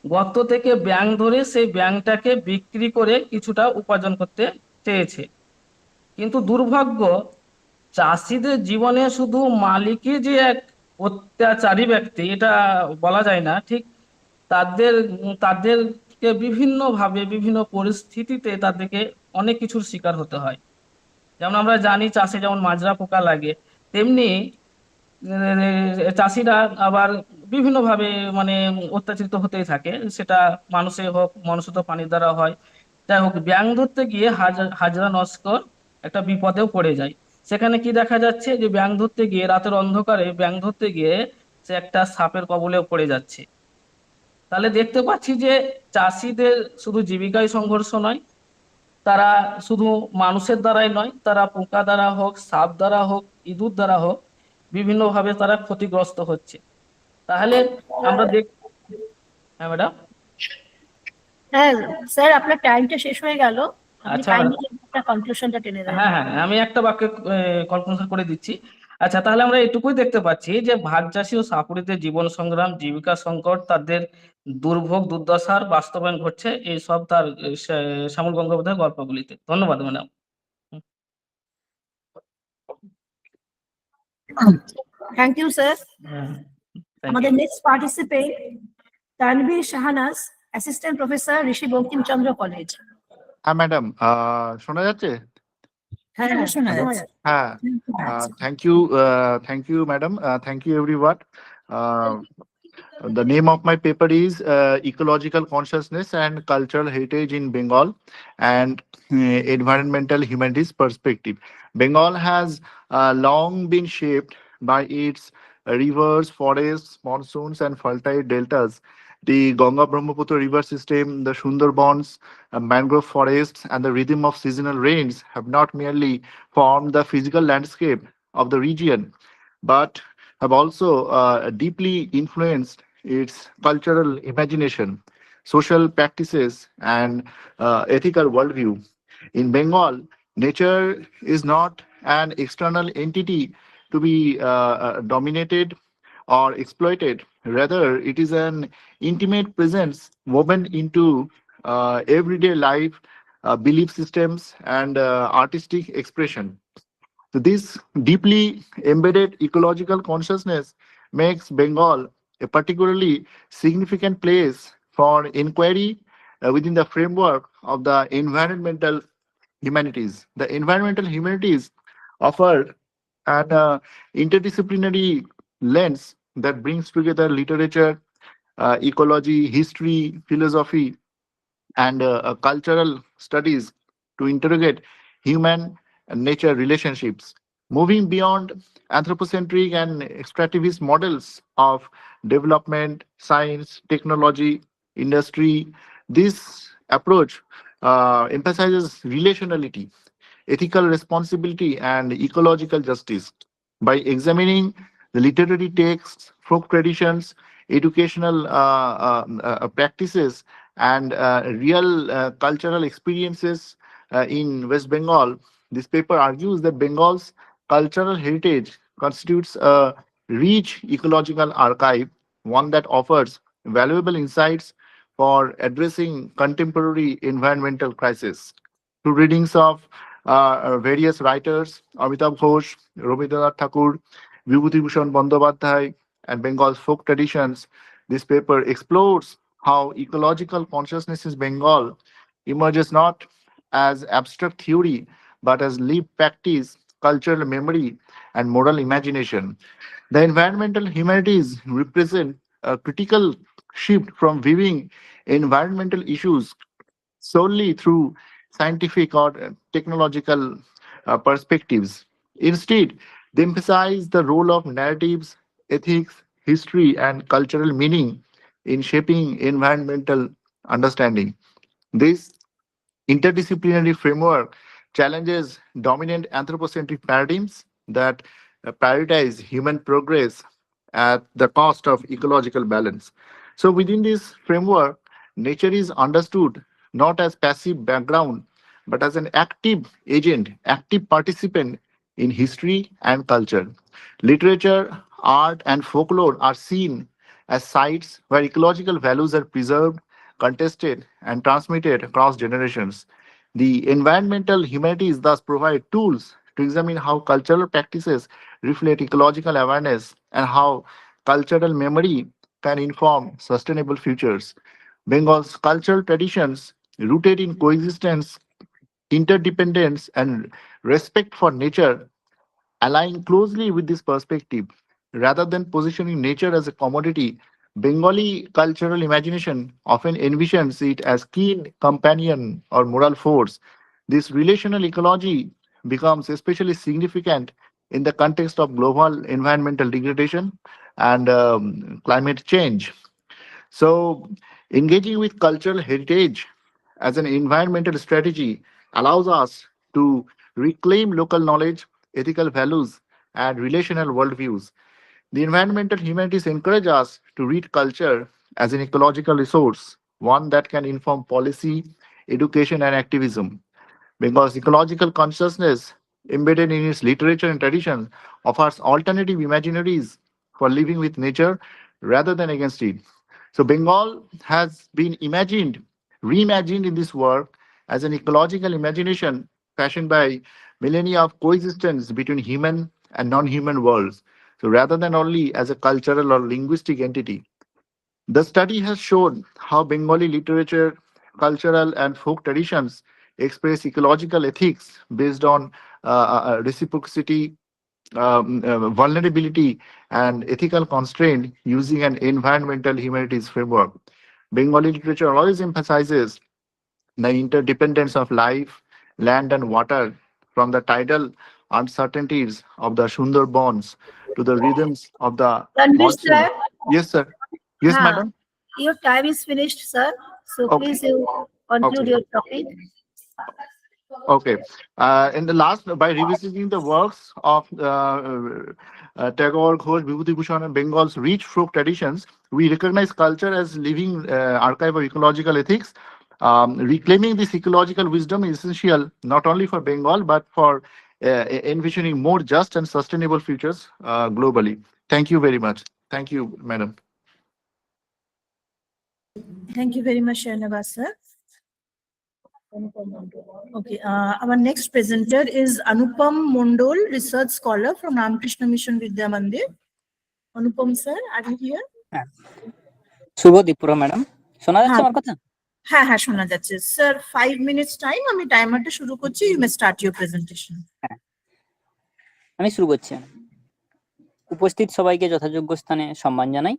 গর্ত থেকে ব্যাঙ ধরে সেই ব্যাঙটাকে বিক্রি করে কিছুটা উপার্জন করতে চেয়েছে। কিন্তু দুর্ভাগ্য, চাষিদের জীবনে শুধু মালিকই যে এক অত্যাচারী ব্যক্তি এটা বলা যায় না, ঠিক তাদেরকে বিভিন্নভাবে বিভিন্ন পরিস্থিতিতে তাদেরকে অনেক কিছুর শিকার হতে হয়। যেমন আমরা জানি চাষে যেমন মাজরা পোকা লাগে, তেমনি চাষিরা আবার বিভিন্নভাবে মানে অত্যাচারিত হতেই থাকে, সেটা মানুষে হোক, মনুষ্যত প্রাণীর দ্বারা হয়। যাই হোক, ব্যাঙ ধরতে গিয়ে হাজরা নস্কর একটা বিপদেও পড়ে যায়। সেখানে কি দেখা যাচ্ছে যে ব্যাঙ ধরতে গিয়ে, রাতের অন্ধকারে ব্যাঙ ধরতে গিয়ে সে একটা সাপের কবলেও পড়ে যাচ্ছে। তাহলে দেখতে পাচ্ছি যে চাষিদের শুধু জীবিকায় সংঘর্ষ নয়, তারা শুধু মানুষের দ্বারাই নয়, তারা পোকা দ্বারা হোক, সাপ দ্বারা হোক, ইঁদুর দ্বারা হোক, বিভিন্নভাবে তারা ক্ষতিগ্রস্ত হচ্ছে। তাহলে আমরা হ্যাঁ ম্যাডাম। হ্যাঁ স্যার, আপনার টাইমটা শেষ হয়ে গেল, আপনি আচ্ছা কাইন্ডলি একটা কনক্লুশনটা টেনে দেন। হ্যাঁ, আমি একটা বাক্যে কনক্লুশন করে দিচ্ছি। আচ্ছা, তাহলে আমরা এটুকুই দেখতে পাচ্ছি যে ভাগ চাষি ও সাপুড়েদের জীবন সংগ্রাম, জীবিকা সংকট, তাদের দুর্ভোগ দুর্দশার বাস্তবায়ন ঘটছে এইসব তার শ্যামল গঙ্গোপাধ্যায়ের গল্পগুলিতে। ধন্যবাদ madam. Thank you sir. Thank আমাদের you. Next participant Tanvir Shahanaz, assistant professor Rishi Bankimchandra college. হ্যাঁ ম্যাডাম, শোনা যাচ্ছে? হ্যাঁ হ্যাঁ শোনা Hello? যাচ্ছে Ah, শোনা যাচ্ছে। thank you, madam. Thank you, everyone. Uh, the name of my paper is Ecological Consciousness and Cultural Heritage in Bengal and Environmental Humanities Perspective. Bengal has long been shaped by its rivers, forests, monsoons, and fertile deltas. The Ganga Brahmaputra river system, the Sundarbans, mangrove forests, and the rhythm of seasonal rains have not merely formed the physical landscape of the region, but have also deeply influenced its cultural imagination, social practices, and ethical worldview. In Bengal, nature is not an external entity to be dominated or exploited. Rather, it is an intimate presence woven into everyday life, belief systems, and artistic expression. So this deeply embedded ecological consciousness makes Bengal a particularly significant place for inquiry within the framework of the environmental humanities. The environmental humanities offer an interdisciplinary lens that brings together literature, ecology, history, philosophy, and cultural studies to interrogate human and nature relationships. Moving beyond anthropocentric and extractivist models of development, science, technology, industry, this approach emphasizes relationality, ethical responsibility, and ecological justice. By examining the literary texts, folk traditions, educational practices, and real cultural experiences in West Bengal, this paper argues that Bengal's cultural heritage constitutes a rich ecological archive, one that offers valuable insights for addressing contemporary environmental crises. Through readings of various writers, Amitabh Ghosh, Rabindranath Thakur, Vibhuti Bandyopadhyay, and Bengal's folk traditions, this paper explores how ecological consciousness in Bengal emerges not as abstract theory but as lived practice, cultural memory, and moral imagination. The environmental humanities represent a critical shift from viewing environmental issues solely through scientific or technological perspectives. Instead, they emphasize the role of narratives, ethics, history, and cultural meaning in shaping environmental understanding. This interdisciplinary framework challenges dominant anthropocentric paradigms that prioritize human progress at the cost of ecological balance. So, within this framework, nature is understood not as passive background, but as an active agent, active participant in history and culture. Literature, art, and folklore are seen as sites where ecological values are preserved, contested, and transmitted across generations. The environmental humanities thus provide tools to examine how cultural practices reflect ecological awareness and how cultural memory can inform sustainable futures. Bengal's cultural traditions, rooted in coexistence, interdependence, and respect for nature, align closely with this perspective. Rather than positioning nature as a commodity, Bengali cultural imagination often envisions it as keen companion or moral force. This relational ecology becomes especially significant in the context of global environmental degradation and climate change. So, engaging with cultural heritage as an environmental strategy allows us to reclaim local knowledge, ethical values, and relational worldviews. The environmental humanities encourage us to read culture as an ecological resource, one that can inform policy, education, and activism. Because ecological consciousness, embedded in its literature and tradition, offers alternative imaginaries for living with nature rather than against it. So, Bengal has been imagined, reimagined in this work as an ecological imagination fashioned by millennia of coexistence between human and non human worlds. So, rather than only as a cultural or linguistic entity. The study has shown how Bengali literature, cultural, and folk traditions express ecological ethics based on reciprocity, vulnerability, and ethical constraint using an environmental humanities framework. Bengali literature always emphasizes the interdependence of life, land, and water, from the tidal uncertainties of the Sundarbans to the rhythms of the Tanvir monsoon. sir, Yes, sir. Yes, हाँ, madam. your time is finished, sir. So Okay. please you conclude Okay. your topic. Okay. In the last, by revisiting the works of Tagore, Ghosh, Vibhuti Bhushan, and Bengal's rich folk traditions, we recognize culture as living archive of ecological ethics. Reclaiming this ecological wisdom is essential not only for Bengal but for envisioning more just and sustainable futures globally. Thank you very much. Thank you, madam. Thank you very much, Sharnavas sir. Okay, our next presenter is Anupam Mondol, research scholar from Ramakrishna Mission Vidya Mandir. Anupam sir, are you here? Shubho Dipura madam, শোনা যাচ্ছে হ্যাঁ। আমার কথা? হ্যাঁ হ্যাঁ শোনা যাচ্ছে স্যার। 5 minutes টাইম, আমি টাইমারটা শুরু করছি। You may start your presentation. আমি শুরু করছি। উপস্থিত সবাইকে যথাযোগ্য স্থানে সম্মান জানাই।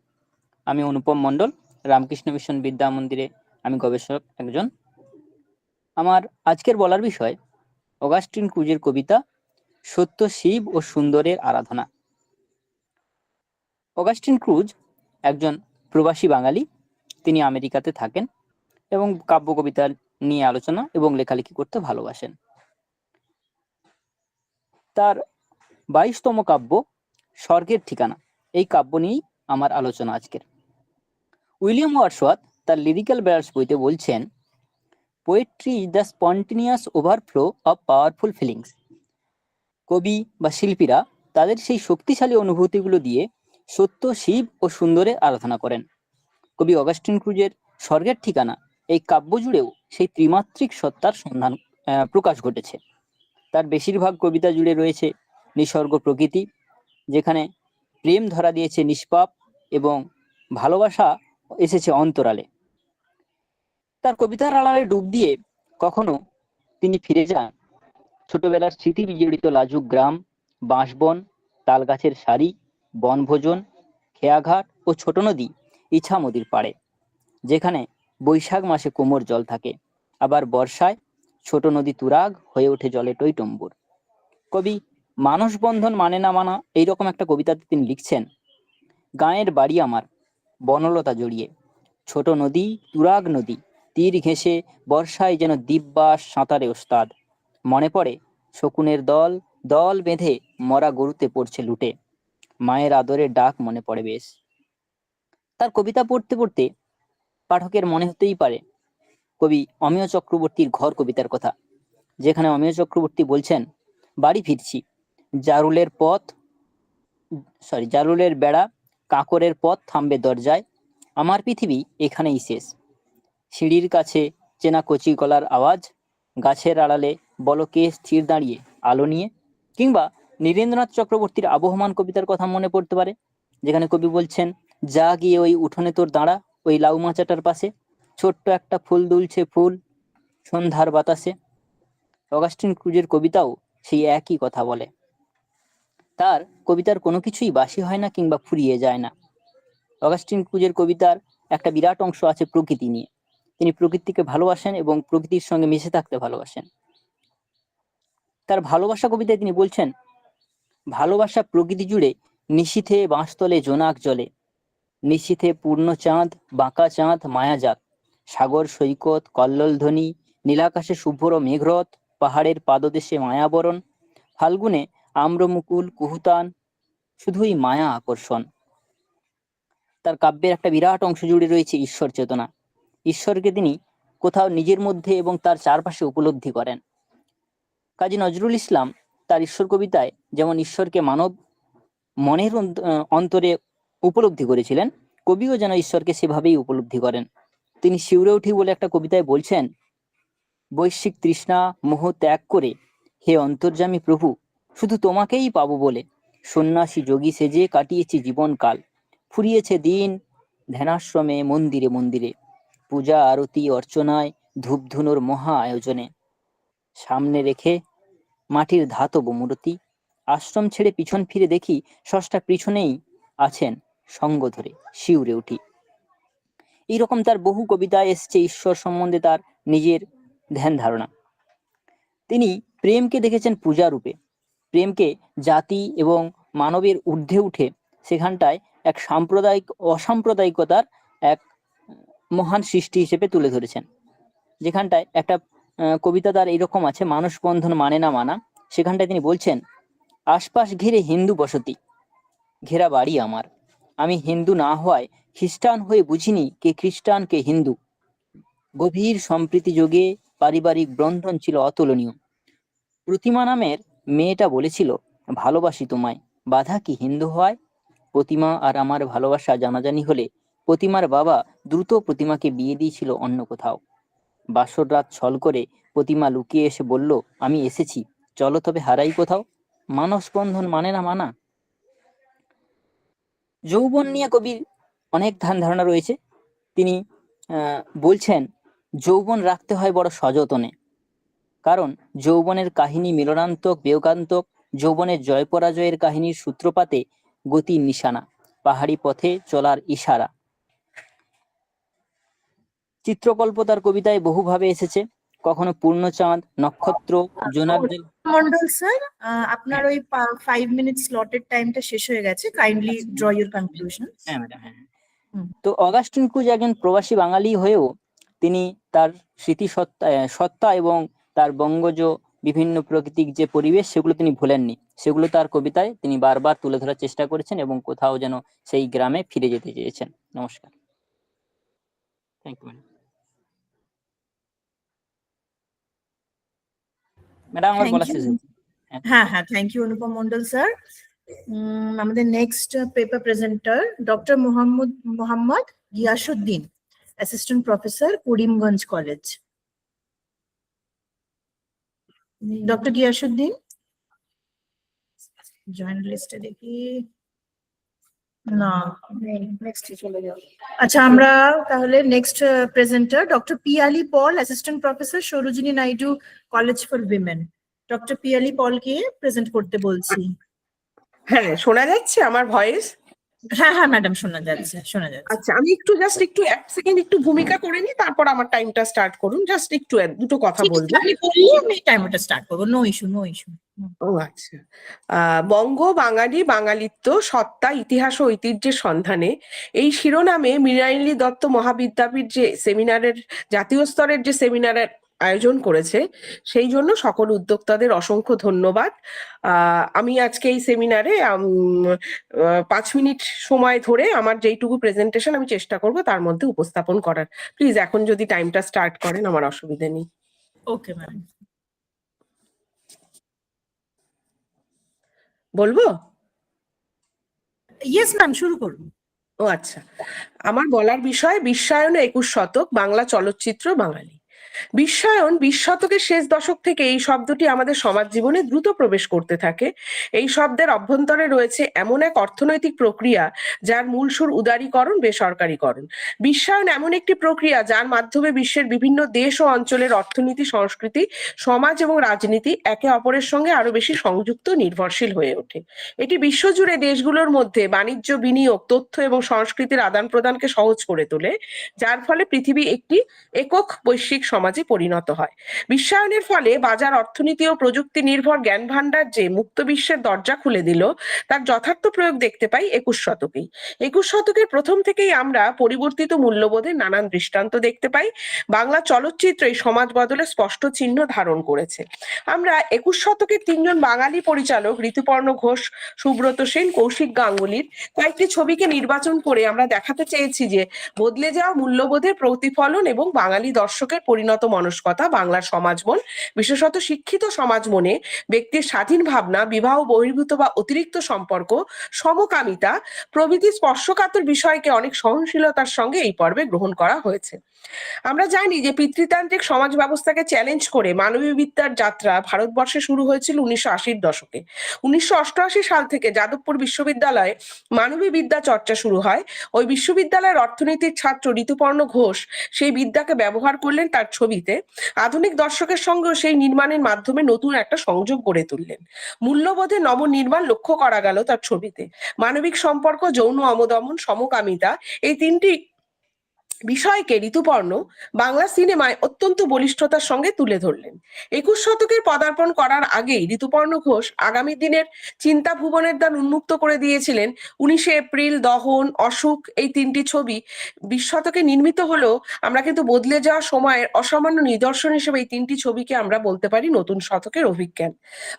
আমি অনুপম মণ্ডল, রামকৃষ্ণ মিশন বিদ্যা মন্দিরে আমি গবেষক একজন। আমার আজকের বলার বিষয় অগাস্টিন ক্রুজের কবিতা সত্য শিব ও সুন্দরের আরাধনা। অগাস্টিন ক্রুজ একজন প্রবাসী বাঙালি। তিনি আমেরিকাতে থাকেন এবং কাব্য কবিতা নিয়ে আলোচনা এবং লেখালেখি করতে ভালোবাসেন। তার 22তম কাব্য স্বর্গের ঠিকানা, এই কাব্য নিয়েই আমার আলোচনা আজকের। উইলিয়াম ওয়ার্ডসওয়ার্থ তার লিরিক্যাল বেয়ার্স বইতে বলছেন, poetry is the spontaneous overflow of powerful feelings. কবি বা শিল্পীরা তাদের সেই শক্তিশালী অনুভূতিগুলো দিয়ে সত্য, শিব ও সুন্দরের আরাধনা করেন। কবি অগাস্টিন ক্রুজের স্বর্গের ঠিকানা এই কাব্য জুড়েও সেই ত্রিমাত্রিক সত্তার সন্ধান প্রকাশ ঘটেছে। তার বেশিরভাগ কবিতা জুড়ে রয়েছে নিসর্গ প্রকৃতি, যেখানে প্রেম ধরা দিয়েছে নিষ্পাপ এবং ভালোবাসা এসেছে অন্তরালে। তার কবিতার আড়ালে ডুব দিয়ে কখনো তিনি ফিরে যান ছোটবেলার স্মৃতি বিজড়িত লাজুক গ্রাম, বাঁশবন, তালগাছের সারি, বনভোজন, খেয়াঘাট ও ছোট নদী ইছামতির পাড়ে, যেখানে বৈশাখ মাসে কোমর জল থাকে, আবার বর্ষায় ছোট নদী তুরাগ হয়ে ওঠে জলে টইটম্বুর। কবি মানস বন্ধন মানে না মানা এইরকম একটা কবিতাতে তিনি লিখছেন, গাঁয়ের বাড়ি আমার বনলতা জড়িয়ে, ছোট নদী তুরাগ নদী তীর ঘেঁষে বর্ষায় যেন দিব্যাস সাঁতারে ওস্তাদ, মনে পড়ে শকুনের দল দল বেঁধে মরা গরুতে পড়ছে লুটে, মায়ের আদরের ডাক মনে পড়ে বেশ। তার কবিতা পড়তে পড়তে পাঠকের মনে হতেই পারে কবি অমিয় চক্রবর্তীর ঘর কবিতার কথা, যেখানে অমিয় চক্রবর্তী বলছেন, বাড়ি ফিরছি, জারুলের বেড়া, কাঁকরের পথ থামবে দরজায়, আমার পৃথিবী এখানেই শেষ, সিঁড়ির কাছে চেনা কচি গলার আওয়াজ, গাছের আড়ালে বলকে স্থির দাঁড়িয়ে আলো নিয়ে। কিংবা নীরেন্দ্রনাথ চক্রবর্তীর আবহমান কবিতার কথা মনে পড়তে পারে, যেখানে কবি বলছেন, যা গিয়ে ওই উঠোনে তোর দাঁড়া, ওই লাউ মাচাটার পাশে, ছোট্ট একটা ফুল দুলছে ফুল সন্ধ্যার বাতাসে। অগাস্টিন ক্রুজের কবিতাও সেই একই কথা বলে। তার কবিতার কোনো কিছুই বাসি হয় না কিংবা ফুরিয়ে যায় না। অগাস্টিন ক্রুজের কবিতার একটা বিরাট অংশ আছে প্রকৃতি নিয়ে। তিনি প্রকৃতিকে ভালোবাসেন এবং প্রকৃতির সঙ্গে মিশে থাকতে ভালোবাসেন। তার ভালোবাসা কবিতায় তিনি বলছেন, ভালোবাসা প্রকৃতি জুড়ে নিশীথে বাঁশতলে জোনাক জলে, নিশীথে পূর্ণ চাঁদ বাঁকা চাঁদ মায়াজাত, সাগর সৈকত কল্লোল ধ্বনি, নীলাকাশে শুভ্র মেঘরথ, পাহাড়ের পাদদেশে মায়াবরণ, ফাল্গুনে আম্রমুকুল কুহুতান, শুধুই মায়া আকর্ষণ। তার কাব্যের একটা বিরাট অংশ জুড়ে রয়েছে ঈশ্বর চেতনা। ঈশ্বরকে তিনি কোথাও নিজের মধ্যে এবং তার চারপাশে উপলব্ধি করেন। কাজী নজরুল ইসলাম তার ঈশ্বর কবিতায় যেমন ঈশ্বরকে মানব মনের অন্তরে উপলব্ধি করেছিলেন, কবিও যেন ঈশ্বরকে সেভাবেই উপলব্ধি করেন। তিনি শিউরে উঠি বলে একটা কবিতায় বলছেন, বৈশ্বিক তৃষ্ণা মোহ ত্যাগ করে হে অন্তর্যামী প্রভু, শুধু তোমাকেই পাবো বলে সন্ন্যাসী যোগী সেজে কাটিয়েছি জীবনকাল, ফুরিয়েছে দিন ধ্যানাশ্রমে মন্দিরে মন্দিরে, পূজা আরতি অর্চনায় ধূপধুনোর মহা আয়োজনে, সামনে রেখে মাটির ধাতব মূর্তি। আশ্রম ছেড়ে পিছন ফিরে দেখি স্রষ্টা পিছনেই আছেন, সঙ্গ ধরে শিউরে উঠি। এইরকম তার বহু কবিতায় এসছে ঈশ্বর সম্বন্ধে তার নিজের ধ্যান ধারণা। তিনি প্রেমকে দেখেছেন পূজা রূপে, প্রেমকে জাতি এবং মানবের ঊর্ধ্বে উঠে সেখানটায় এক অসাম্প্রদায়িকতার এক মহান সৃষ্টি হিসেবে তুলে ধরেছেন। যেখানটায় একটা কবিতা তার এইরকম আছে, মানুষ বন্ধন মানে না মানা। সেখানটায় তিনি বলছেন, আশপাশ ঘিরে হিন্দু বসতি, ঘেরা বাড়ি আমার। আমি হিন্দু না হওয়ায় খ্রিস্টান হয়ে বুঝিনি কে খ্রিস্টান কে হিন্দু। গভীর সম্প্রীতি যোগে পারিবারিক বন্ধন ছিল অতুলনীয়। প্রতিমা নামের মেয়েটা বলেছিল, ভালোবাসি তোমায়, বাধা কি হিন্দু হওয়ায়? প্রতিমা আর আমার ভালোবাসা জানাজানি হলে প্রতিমার বাবা দ্রুত প্রতিমাকে বিয়ে দিয়েছিল অন্য কোথাও। বাসর রাত ছল করে প্রতিমা লুকিয়ে এসে বলল, আমি এসেছি, চলো তবে হারাই কোথাও। মানস বন্ধন মানে না মানা। যৌবন নিয়ে কবির অনেক ধ্যান ধারণা রয়েছে। তিনি বলছেন, যৌবন রাখতে হয় বড় সযতনে, কারণ যৌবনের কাহিনী মিলনান্তক বিয়োগান্তক। যৌবনের জয় পরাজয়ের কাহিনীর সূত্রপাতে গতির নিশানা, পাহাড়ি পথে চলার ইশারা। চিত্রকল্প তার কবিতায় বহুভাবে এসেছে, কখনো পূর্ণচাঁদ, নক্ষত্র, জোনাকদের। মন্ডল স্যার, আপনার ওই 5 মিনিট স্লটের টাইমটা শেষ হয়ে গেছে, কাইন্ডলি ড্র ইউর কনক্লুশন। হ্যাঁ ম্যাডাম, হ্যাঁ। তো অগাস্টিন ক্রুজ একজন প্রবাসী বাঙালি হয়েও তিনি তার স্মৃতি সত্তা এবং তার বঙ্গজ বিভিন্ন প্রাকৃতিক যে পরিবেশ সেগুলো তিনি ভোলেননি। সেগুলো তার কবিতায় তিনি বারবার তুলে ধরার চেষ্টা করেছেন এবং কোথাও যেন সেই গ্রামে ফিরে যেতে চেয়েছেন। নমস্কার। Thank you madam. ম্যাডাম আমার বলা শেষ হয়েছে। হ্যাঁ হ্যাঁ, thank you Anupam Mondal sir. আমাদের next paper presenter doctor Mohammad Giasuddin, assistant professor, Karimganj college. Doctor Giasuddin, joint লিস্টে দেখি না, নেক্সট চলে যাও। আচ্ছা, আমরা তাহলে next presenter doctor Piyali Paul, assistant professor, Sarojini Naidu college for women. Doctor Piyali পলকে প্রেজেন্ট করতে বলছি। হ্যাঁ, শোনা যাচ্ছে আমার ভয়েস? হ্যাঁ হ্যাঁ ম্যাডাম, শোনা যাচ্ছে, শোনা যাচ্ছে। আচ্ছা, আমি একটু এক সেকেন্ড একটু ভূমিকা করে নিই, তারপর আমার টাইমটা স্টার্ট করুন। জাস্ট একটু দুটো কথা বলবো। আপনি বললে আমি টাইমটা স্টার্ট করবো, নো ইস্যু, নো ইস্যু। ও আচ্ছা। বঙ্গ বাঙালি বাঙালিত্ব সত্তা ইতিহাস ও ঐতিহ্যের সন্ধানে, এই শিরোনামে মৃণালিনী দত্ত মহাবিদ্যাপীঠ যে সেমিনারের জাতীয় স্তরের যে সেমিনারের আয়োজন করেছে, সেই জন্য সকল উদ্যোক্তাদের অসংখ্য ধন্যবাদ। আমি আজকে এই সেমিনারে 5 মিনিট সময় ধরে আমার যেইটুকু প্রেজেন্টেশন আমি চেষ্টা করব তার মধ্যে উপস্থাপন করার। প্লিজ এখন যদি টাইমটা স্টার্ট করেন, আমার অসুবিধা নেই। Okay ma'am. বলবো? ইয়েস ম্যাম, শুরু করুন। ও আচ্ছা, আমার বলার বিষয় বিশ্বায়ন 21 শতক, বাংলা চলচ্চিত্র বাঙালি। বিশ্বায়ন 20 শতকের শেষ দশক থেকে এই শব্দটি আমাদের সমাজ জীবনে দ্রুত প্রবেশ করতে থাকে। এই শব্দের অভ্যন্তরে রয়েছে এমন এক অর্থনৈতিক প্রক্রিয়া যার মূল সুর উদারীকরণ, বেসরকারীকরণ। বিশ্বায়ন এমন একটি প্রক্রিয়া যার মাধ্যমে বিশ্বের বিভিন্ন দেশ ও অঞ্চলের অর্থনীতি, সংস্কৃতি, সমাজ এবং রাজনীতি একে অপরের সঙ্গে আরো বেশি সংযুক্ত, নির্ভরশীল হয়ে ওঠে। এটি বিশ্বজুড়ে দেশগুলোর মধ্যে বাণিজ্য, বিনিয়োগ, তথ্য এবং সংস্কৃতির আদান প্রদানকে সহজ করে তোলে, যার ফলে পৃথিবী একটি একক বৈশ্বিক সমাজে পরিণত হয়। বিশ্বায়নের ফলে বাজার অর্থনীতি ও প্রযুক্তি নির্ভর জ্ঞান ভান্ডার যে মুক্ত বিশ্বের দরজা খুলে দিল, তার যথার্থ প্রয়োগ দেখতে পাই 21 শতকেই। 21 শতকের প্রথম থেকেই আমরা পরিবর্তিত মূল্যবোধের নানান দৃষ্টান্ত দেখতে পাই। বাংলা চলচ্চিত্র এই সমাজ বদলে স্পষ্ট চিহ্ন ধারণ করেছে। আমরা 21 শতকের 3 জন বাঙালি পরিচালক ঋতুপর্ণ ঘোষ, সুব্রত সেন, কৌশিক গাঙ্গুলির কয়েকটি ছবিকে নির্বাচন করে আমরা দেখাতে চেয়েছি যে বদলে যাওয়া মূল্যবোধের প্রতিফলন এবং বাঙালি দর্শকের পরিণত মনস্কতা, বাংলার সমাজ মন, বিশেষত শিক্ষিত সমাজ মনে ব্যক্তির স্বাধীন ভাবনা, বিবাহ বহির্ভূত বা অতিরিক্ত সম্পর্ক, সমকামিতা প্রভৃতি স্পর্শকাতর বিষয়কে অনেক সহনশীলতার সঙ্গে এই পর্বে গ্রহণ করা হয়েছে। আমরা জানি যে পিতৃতান্ত্রিক সমাজ ব্যবস্থাকে চ্যালেঞ্জ করে মানবী বিদ্যার যাত্রা ভারতবর্ষে শুরু হয়েছিল 1980-র দশকে। 1988 সাল থেকে যাদবপুর বিশ্ববিদ্যালয়ে মানবী বিদ্যা চর্চা শুরু হয়। ওই বিশ্ববিদ্যালয়ের অর্থনীতির ছাত্র ঋতুপর্ণ ঘোষ সেই বিদ্যাকে ব্যবহার করলেন তার ছবিতে। আধুনিক দর্শকের সঙ্গেও সেই নির্মাণের মাধ্যমে নতুন একটা সংযোগ গড়ে তুললেন। মূল্যবোধে নবনির্মাণ লক্ষ্য করা গেল তার ছবিতে। মানবিক সম্পর্ক, যৌন অবদমন, সমকামিতা, এই তিনটি বিষয়কে ঋতুপর্ণ বাংলা সিনেমায় অত্যন্ত বলিষ্ঠতার সঙ্গে তুলে ধরলেন। 21 শতকের পদার্পণ করার আগেই ঋতুপর্ণ ঘোষ আগামী দিনের চিন্তা ভুবনের দ্বার উন্মুক্ত করে দিয়েছিলেন। 19শে এপ্রিল, দহন, অসুখ, এই তিনটি ছবি 20 শতকে নির্মিত হলেও আমরা কিন্তু বদলে যাওয়া সময়ের অসামান্য নিদর্শন হিসেবে এই তিনটি ছবিকে আমরা বলতে পারি নতুন শতকের অভিজ্ঞান।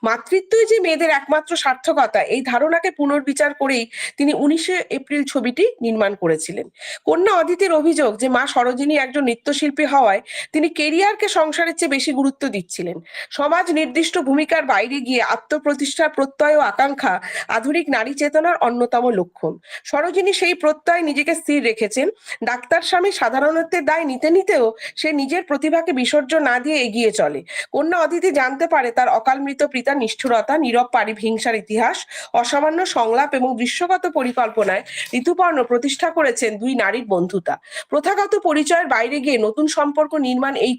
মাতৃত্বই যে মেয়েদের একমাত্র সার্থকতা, এই ধারণাকে পুনর্বিচার করেই তিনি 19শে এপ্রিল ছবিটি নির্মাণ করেছিলেন। কন্যা অদিতির অভিযোগ যে মা সরোজিনী একজন নৃত্যশিল্পী হওয়ায় তিনি কেরিয়ারকে সংসারের চেয়ে বেশি গুরুত্ব দিচ্ছিলেন। সমাজ নির্দিষ্ট ভূমিকার বাইরে গিয়ে আত্মপ্রতিষ্ঠার প্রত্যয় ও আকাঙ্ক্ষা আধুনিক নারী চেতনার অন্যতম লক্ষণ। সরোজিনী সেই প্রত্যয় নিজেকে স্থির রেখেছেন। ডাক্তার স্বামী সাধারণত্বের দায় নিতে নিতেও সে নিজের প্রতিভাকে বিসর্জন না দিয়ে এগিয়ে চলে। কন্যা অদিতি জানতে পারে তার অকালমৃত পিতার নিষ্ঠুরতা, নীরব হিংসার ইতিহাস, অসামান্য সংলাপ এবং দৃশ্যগত পরিকল্পনায় ঋতুপর্ণ প্রতিষ্ঠা করেছেন দুই নারীর বন্ধুতা। প্রথাগত পরিচয়ের বাইরে গিয়ে নতুন সম্পর্ক নির্মাণ এই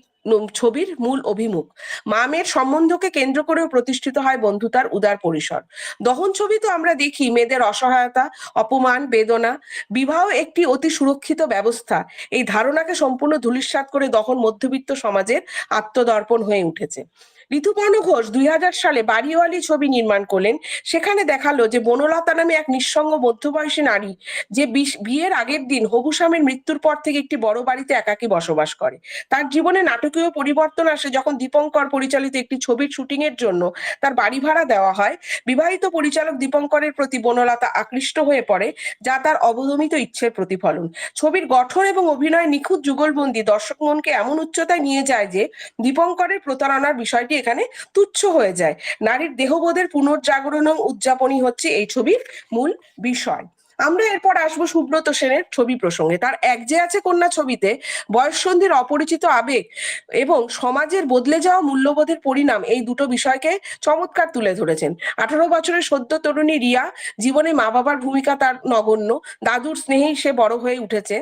ছবির মূল অভিমুখ। মা মেয়ের সম্বন্ধকে কেন্দ্র করেও প্রতিষ্ঠিত হয় বন্ধুতার উদার পরিসর। দহন ছবিতে আমরা দেখি মেয়েদের অসহায়তা, অপমান, বেদনা। বিবাহ একটি অতি সুরক্ষিত ব্যবস্থা, এই ধারণাকে সম্পূর্ণ ধূলিসাৎ করে দহন মধ্যবিত্ত সমাজের আত্মদর্পণ হয়ে উঠেছে। ঋতুপর্ণ ঘোষ 2000 সালে বাড়িওয়ালি ছবি নির্মাণ করলেন। সেখানে দেখালো যে বনলতা নামে এক নিঃসঙ্গ মধ্যবয়সী নারী যে বিয়ের আগের দিন হবু স্বামীর মৃত্যুর পর থেকে একটি বড় বাড়িতে একাকী বসবাস করে। তার জীবনে নাটকীয় পরিবর্তন আসে যখন দীপঙ্কর পরিচালিত একটি ছবির শুটিং এর জন্য তার বাড়ি ভাড়া দেওয়া হয়। বিবাহিত পরিচালক দীপঙ্করের প্রতি বনলতা আকৃষ্ট হয়ে পড়ে, যা তার অবদমিত ইচ্ছের প্রতিফলন। ছবির গঠন এবং অভিনয় নিখুঁত যুগলবন্দি দর্শক মনকে এমন উচ্চতায় নিয়ে যায় যে দীপঙ্করের প্রতারণার বিষয়টি এখানে তুচ্ছ হয়ে যায়। নারীর দেহবোধের পুনর্জাগরণ ও উদযাপনই হচ্ছে এই ছবির মূল বিষয়। আমরা এরপর আসবো সুব্রত সেনের ছবি প্রসঙ্গে। তার এক যে আছে কন্যা ছবিতে বয়ঃসন্ধির অপরিচিত আবেগ এবং সমাজের বদলে যাওয়া মূল্যবোধের পরিণাম, এই দুটো বিষয়কে চমৎকার তুলে ধরেছেন। 18 বছরের সদ্য তরুণী রিয়া, জীবনে মা বাবার ভূমিকা তার নগণ্য, দাদুর স্নেহেই সে বড় হয়ে উঠেছে।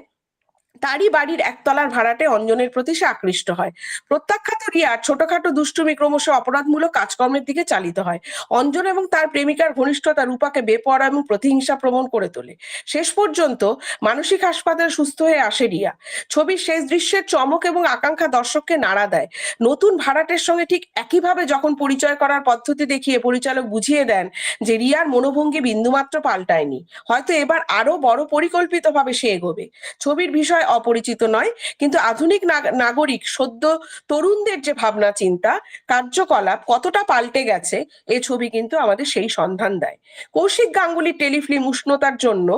তারই বাড়ির একতলার ভাড়াটে অঞ্জনের প্রতি সে আকৃষ্ট হয়। প্রত্যাখ্যাত রিয়ার ছোটখাটো দুষ্টুমি ক্রমশ অপরাধমূলক কাজকর্মের দিকে চালিত হয়। অঞ্জন এবং তার প্রেমিকার ঘনিষ্ঠতা রূপাকে বেপরোয়া এবং প্রতিহিংসা প্রবণ করে তোলে। শেষ পর্যন্ত মানসিক হাসপাতালে সুস্থ হয়ে আসে রিয়া। ছবির শেষ দৃশ্যের চমক এবং আকাঙ্ক্ষা দর্শককে নাড়া দেয়। নতুন ভাড়াটের সঙ্গে ঠিক একইভাবে যখন পরিচয় করার পদ্ধতি দেখিয়ে পরিচালক বুঝিয়ে দেন যে রিয়ার মনোভঙ্গি বিন্দুমাত্র পাল্টায়নি, হয়তো এবার আরো বড় পরিকল্পিতভাবে সে এগোবে। ছবির বিষয় অপরিচিত নয়, কিন্তু আধুনিক নাগরিক সদ্য তরুণদের যে ভাবনা চিন্তা, কার্যকলাপ কতটা পাল্টে গেছে, এই ছবি কিন্তু আমাদের সেই সন্ধান দেয়। কৌশিক গাঙ্গুলির টেলিফিল্ম উষ্ণতার জন্য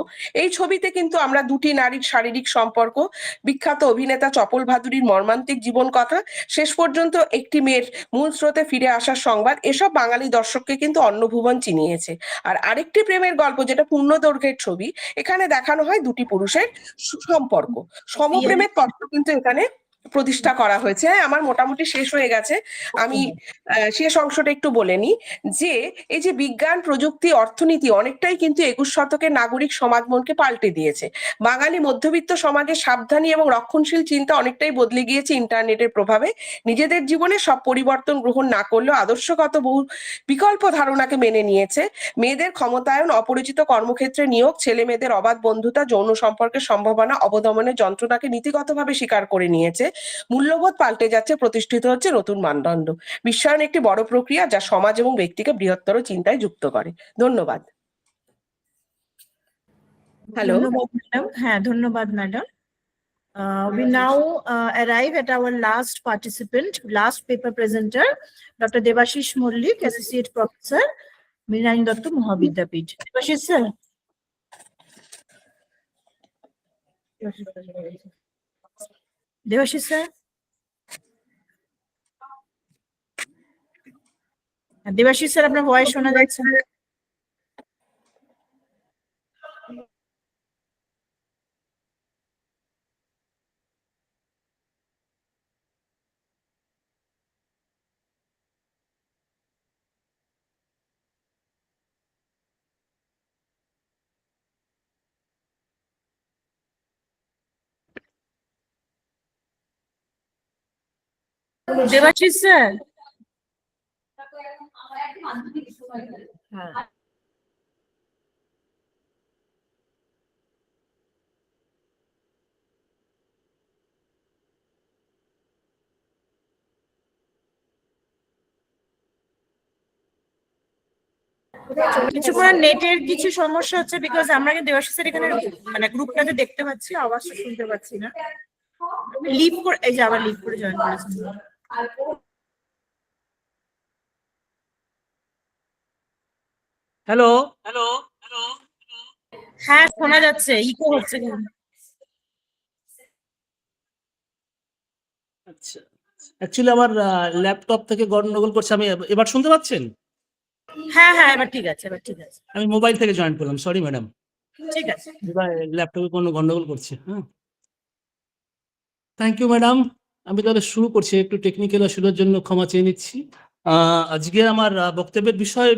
এই ছবিতে কিন্তু আমরা দুটি নারীর শারীরিক সম্পর্ক, বিখ্যাত অভিনেতা চপল ভাদুরীর মর্মান্তিক জীবন কথা, শেষ পর্যন্ত একটি মেয়ের মূল স্রোতে ফিরে আসার সংবাদ, এসব বাঙালি দর্শককে কিন্তু অন্নভুবন চিনিয়েছে। আর আরেকটি প্রেমের গল্প, যেটা পূর্ণ দৈর্ঘ্যের ছবি, এখানে দেখানো হয় দুটি পুরুষের সম্পর্ক। সমপ্রেমের তত্ত্ব কিন্তু এখানে প্রতিষ্ঠা করা হয়েছে। আমার মোটামুটি শেষ হয়ে গেছে, আমি শেষ অংশটা একটু বলে নিই যে এই যে বিজ্ঞান, প্রযুক্তি, অর্থনীতি অনেকটাই কিন্তু 21 শতকের নাগরিক সমাজ মনকে পাল্টে দিয়েছে। বাঙালি মধ্যবিত্ত সমাজের সাবধানী এবং রক্ষণশীল চিন্তা অনেকটাই বদলে গিয়েছে ইন্টারনেটের প্রভাবে। নিজেদের জীবনে সব পরিবর্তন গ্রহণ না করলেও আদর্শগত বহু বিকল্প ধারণাকে মেনে নিয়েছে। মেয়েদের ক্ষমতায়ন, অপরিচিত কর্মক্ষেত্রে নিয়োগ, ছেলে মেয়েদের অবাধ বন্ধুতা, যৌন সম্পর্কের সম্ভাবনা, অবদমনের যন্ত্রণাকে নীতিগতভাবে স্বীকার করে নিয়েছে। মূল্যবোধ পাল্টে যাচ্ছে, প্রতিষ্ঠিত হচ্ছে নতুন মানদণ্ড। বিশ্বায়ন একটি বড় প্রক্রিয়া যা সমাজ এবং ব্যক্তিকে বৃহত্তর চিন্তায় যুক্ত করে। ধন্যবাদ। হ্যালো। ধন্যবাদ ম্যাডাম। হ্যাঁ, ধন্যবাদ madam. We now arrive at our last participant, last paper presenter, Dr. Debashish Mollik, Associate Professor, Mrinani Datta Mohavidyapith. Debashish sir. Debashish sir. Debashish sir, আপনার ভয়েস শোনা যাচ্ছে না। দেবাশিস স্যার, কিছুক্ষণ নেটের কিছু সমস্যা হচ্ছে, বিকজ আমরা দেবাশিসের এখানে মানে গ্রুপটাতে দেখতে পাচ্ছি, আওয়াজটা শুনতে পাচ্ছি না। লিভ করে, এই যে আবার লিভ করে জয়েন করেছি। হ্যালো। হ্যাঁ শোনা যাচ্ছে, ইকো হচ্ছে কিন্তু। আচ্ছা, অ্যাকচুয়ালি আমার ল্যাপটপ থেকে গন্ডগোল করছে। আমি এবার শুনতে পাচ্ছেন? হ্যাঁ হ্যাঁ এবার ঠিক আছে, এবার ঠিক আছে, আমি মোবাইল থেকে জয়েন করলাম, সরি ম্যাডাম। ঠিক আছে। এবার ল্যাপটপে কোনো গন্ডগোল করছে। হ্যাঁ, থ্যাংক ইউ ম্যাডাম। আমি তাহলে শুরু করছি, একটু টেকনিক্যাল অসুবিধার জন্য ক্ষমা চেয়ে নিচ্ছি। আজকে আমার বক্তব্যের বিষয়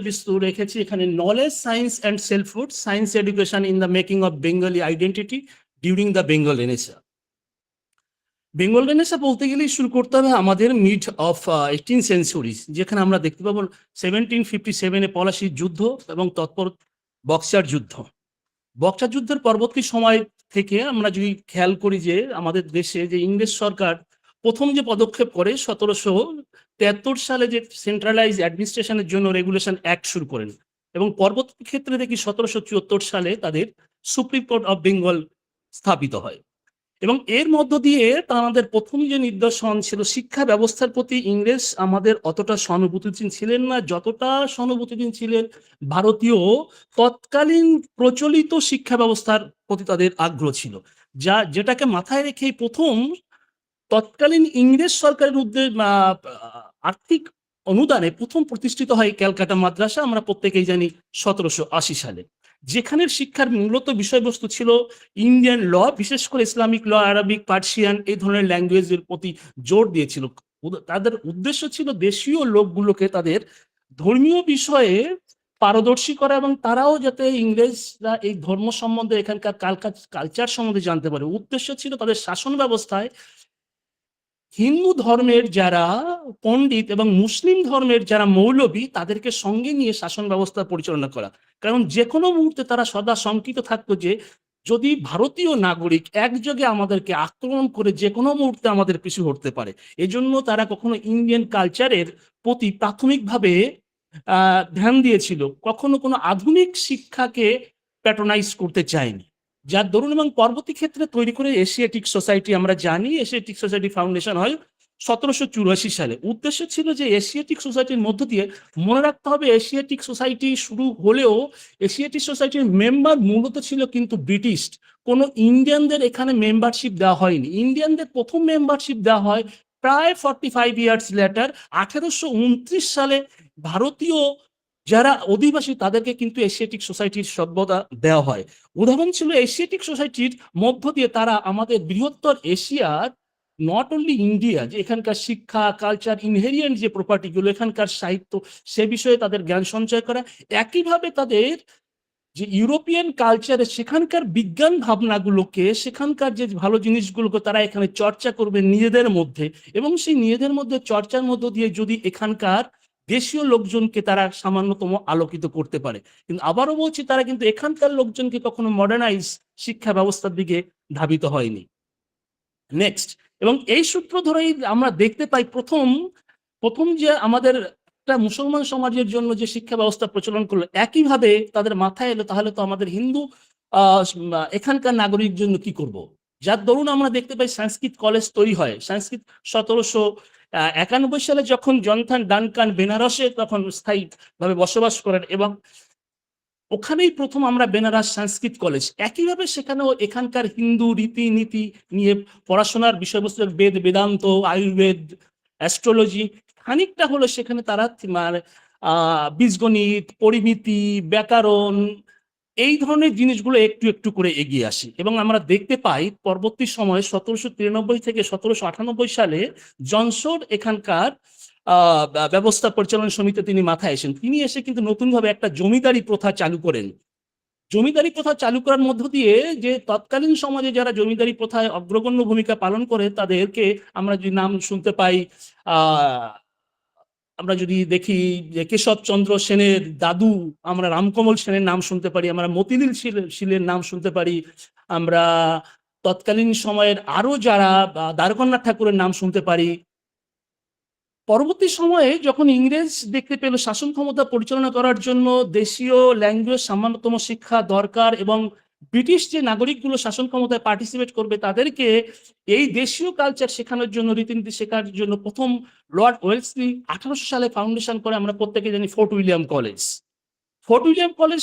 রেখেছি এখানে knowledge, science and selfhood, science education in the making of Bengali identity during the Bengal renaissance. Bengal renaissance বলতে গেলেই শুরু করতে হবে আমাদের মিড অফ 18th সেঞ্চুরি, যেখানে আমরা দেখতে পাবো 1757-এ পলাশির যুদ্ধ এবং তৎপর বক্সার যুদ্ধ। বক্সার যুদ্ধের পরবর্তী সময় থেকে আমরা যদি খেয়াল করি যে আমাদের দেশে যে ইংরেজ সরকার প্রথম যে পদক্ষেপ করে 1773 সালে যে সেন্ট্রালাইজ অ্যাডমিনিস্ট্রেশনের জন্য রেগুলেশন অ্যাক্ট শুরু করেন, এবং পরবর্তী ক্ষেত্রে দেখি 1774 সালে তাদের সুপ্রিম কোর্ট অফ বেঙ্গল স্থাপিত হয়। এবং এর মধ্য দিয়ে আমাদের প্রথম যে নিদর্শন ছিল, শিক্ষা ব্যবস্থার প্রতি ইংরেজ আমাদের অতটা সহানুভূতিশীল ছিলেন না, যতটা সহানুভূতিশীল ছিলেন ভারতীয় তৎকালীন প্রচলিত শিক্ষা ব্যবস্থার প্রতি তাদের আগ্রহ ছিল, যেটাকে মাথায় রেখেই প্রথম তৎকালীন ইংরেজ সরকারের আর্থিক অনুদানে প্রথম প্রতিষ্ঠিত হয় ক্যালকাটা মাদ্রাসা। আমরা প্রত্যেকেই জানি 1780 সালে, যেখানের শিক্ষার মূলত বিষয়বস্তু ছিল ইন্ডিয়ান ল, বিশেষ করে ইসলামিক ল, আরবিক, পার্সিয়ান এই ধরনের ল্যাঙ্গুয়েজের প্রতি জোর দিয়েছিল। তাদের উদ্দেশ্য ছিল দেশীয় লোকগুলোকে তাদের ধর্মীয় বিষয়ে পারদর্শী করা, এবং তারাও যাতে ইংরেজরা এই ধর্ম সম্বন্ধে, এখানকার কালচার সম্বন্ধে জানতে পারে। উদ্দেশ্য ছিল তাদের শাসন ব্যবস্থায় হিন্দু ধর্মের যারা পণ্ডিত এবং মুসলিম ধর্মের যারা মৌলবী তাদেরকে সঙ্গে নিয়ে শাসন ব্যবস্থা পরিচালনা করা। কারণ যে কোনো মুহূর্তে তারা সদা শঙ্কিত থাকতো যে যদি ভারতীয় নাগরিক একযোগে আমাদেরকে আক্রমণ করে যে কোনো মুহূর্তে আমাদের পিছু হটতে পারে। এজন্য তারা কখনো ইন্ডিয়ান কালচারের প্রতি প্রাথমিকভাবে ধ্যান দিয়েছিল, কখনো কোনো আধুনিক শিক্ষাকে প্যাট্রোনাইজ করতে চায়নি। যার দরুন এবং পরবর্তী ক্ষেত্রে তৈরি করে এশিয়াটিক সোসাইটি, আমরা জানি এশিয়াটিক সোসাইটি ফাউন্ডেশন হয় 1784 সালে। উদ্দেশ্য ছিল যে এশিয়াটিক সোসাইটির মধ্য দিয়ে, মনে রাখতে হবে এশিয়াটিক সোসাইটি শুরু হলেও এশিয়াটিক সোসাইটির মেম্বার মূলত ছিল কিন্তু ব্রিটিশ, কোনো ইন্ডিয়ানদের এখানে মেম্বারশিপ দেওয়া হয়নি। ইন্ডিয়ানদের প্রথম মেম্বারশিপ দেওয়া হয় প্রায় 45 ইয়ার্স লেটার 1829 সালে। ভারতীয় যারা অধিবাসী তাদেরকে কিন্তু এশিয়াটিক সোসাইটির সভ্যতা দেওয়া হয়। উদাহরণ ছিল এশিয়াটিক সোসাইটির মধ্য দিয়ে তারা আমাদের বৃহত্তর এশিয়ার, নট অনলি ইন্ডিয়া, যে এখানকার শিক্ষা, কালচার, ইনহেরিয়েন্ট যে প্রপার্টিগুলো, এখানকার সাহিত্য, সে বিষয়ে তাদের জ্ঞান সঞ্চয় করা। একইভাবে তাদের যে ইউরোপিয়ান কালচারে সেখানকার বিজ্ঞান ভাবনাগুলোকে, সেখানকার যে ভালো জিনিসগুলোকে তারা এখানে চর্চা করবে নিজেদের মধ্যে, এবং সেই নিজেদের মধ্যে চর্চার মধ্য দিয়ে যদি এখানকার দেশীয় লোকজনকে তারা সামান্যতম আলোকিত করতে পারে। কিন্তু আবারও বলছি, তারা কিন্তু এখানকার লোকজনকে কখনো মডার্নাইজ শিক্ষা ব্যবস্থার দিকে ধাবিত হয়নি। নেক্সট, এবং এই সূত্র ধরেই আমরা দেখতে পাই প্রথম যে আমাদের একটা মুসলমান সমাজের জন্য যে শিক্ষা ব্যবস্থা প্রচলন করলো, একইভাবে তাদের মাথায় এলো তাহলে তো আমাদের হিন্দু এখানকার নাগরিক জন্য কি করব। যার দরুন আমরা দেখতে পাই সংস্কৃত কলেজ তৈরি হয়। সংস্কৃত 1791 সালে যখন জনথন ডানকান বেনারসে তখন স্থায়ীভাবে বসবাস করেন, এবং ওখানেই প্রথম আমরা বেনারস সংস্কৃত কলেজ। একইভাবে সেখানেও এখানকার হিন্দু রীতিনীতি নিয়ে পড়াশোনার বিষয়বস্তু, বেদ, বেদান্ত, আয়ুর্বেদ, অ্যাস্ট্রোলজি, খানিকটা হলো সেখানে তারা বীজগণিত, পরিমিতি, ব্যাকরণ, এই ধরনের জিনিসগুলো একটু একটু করে এগিয়ে আসে। এবং আমরা দেখতে পাই পরবর্তী সময়ে 1793 থেকে 1798 সালে জনসোর এখানকার ব্যবস্থা পরিচালনা সমিতি তিনি মাথায় এসেন। তিনি এসে কিন্তু নতুনভাবে একটা জমিদারি প্রথা চালু করেন, জমিদারি প্রথা চালু করার মধ্য দিয়ে যে তৎকালীন সমাজে যারা জমিদারি প্রথায় অগ্রগণ্য ভূমিকা পালন করে তাদেরকে আমরা যদি নাম শুনতে পাই, আমরা যদি দেখি যে কেশবচন্দ্র সেনের দাদু, আমরা রামকমল সেনের নাম শুনতে পারি, আমরা মতিলাল শীলের নাম শুনতে পারি, আমরা তৎকালীন সময়ের আরো যারা দ্বারকানাথ ঠাকুরের নাম শুনতে পারি। পরবর্তী সময়ে যখন ইংরেজ দেখতে পেল শাসন ক্ষমতা পরিচালনা করার জন্য দেশীয় ল্যাঙ্গুয়েজ সামান্যতম শিক্ষা দরকার এবং ব্রিটিশ যে নাগরিকগুলো শাসন ক্ষমতায় পার্টিসিপেট করবে তাদেরকে এই দেশীয় কালচার শেখানোর জন্য, রীতিনীতি শেখার জন্য প্রথম লর্ড ওয়েলসলি 1800 সালে ফাউন্ডেশন করে, আমরা প্রত্যেকে জানি, fort William college. Fort William college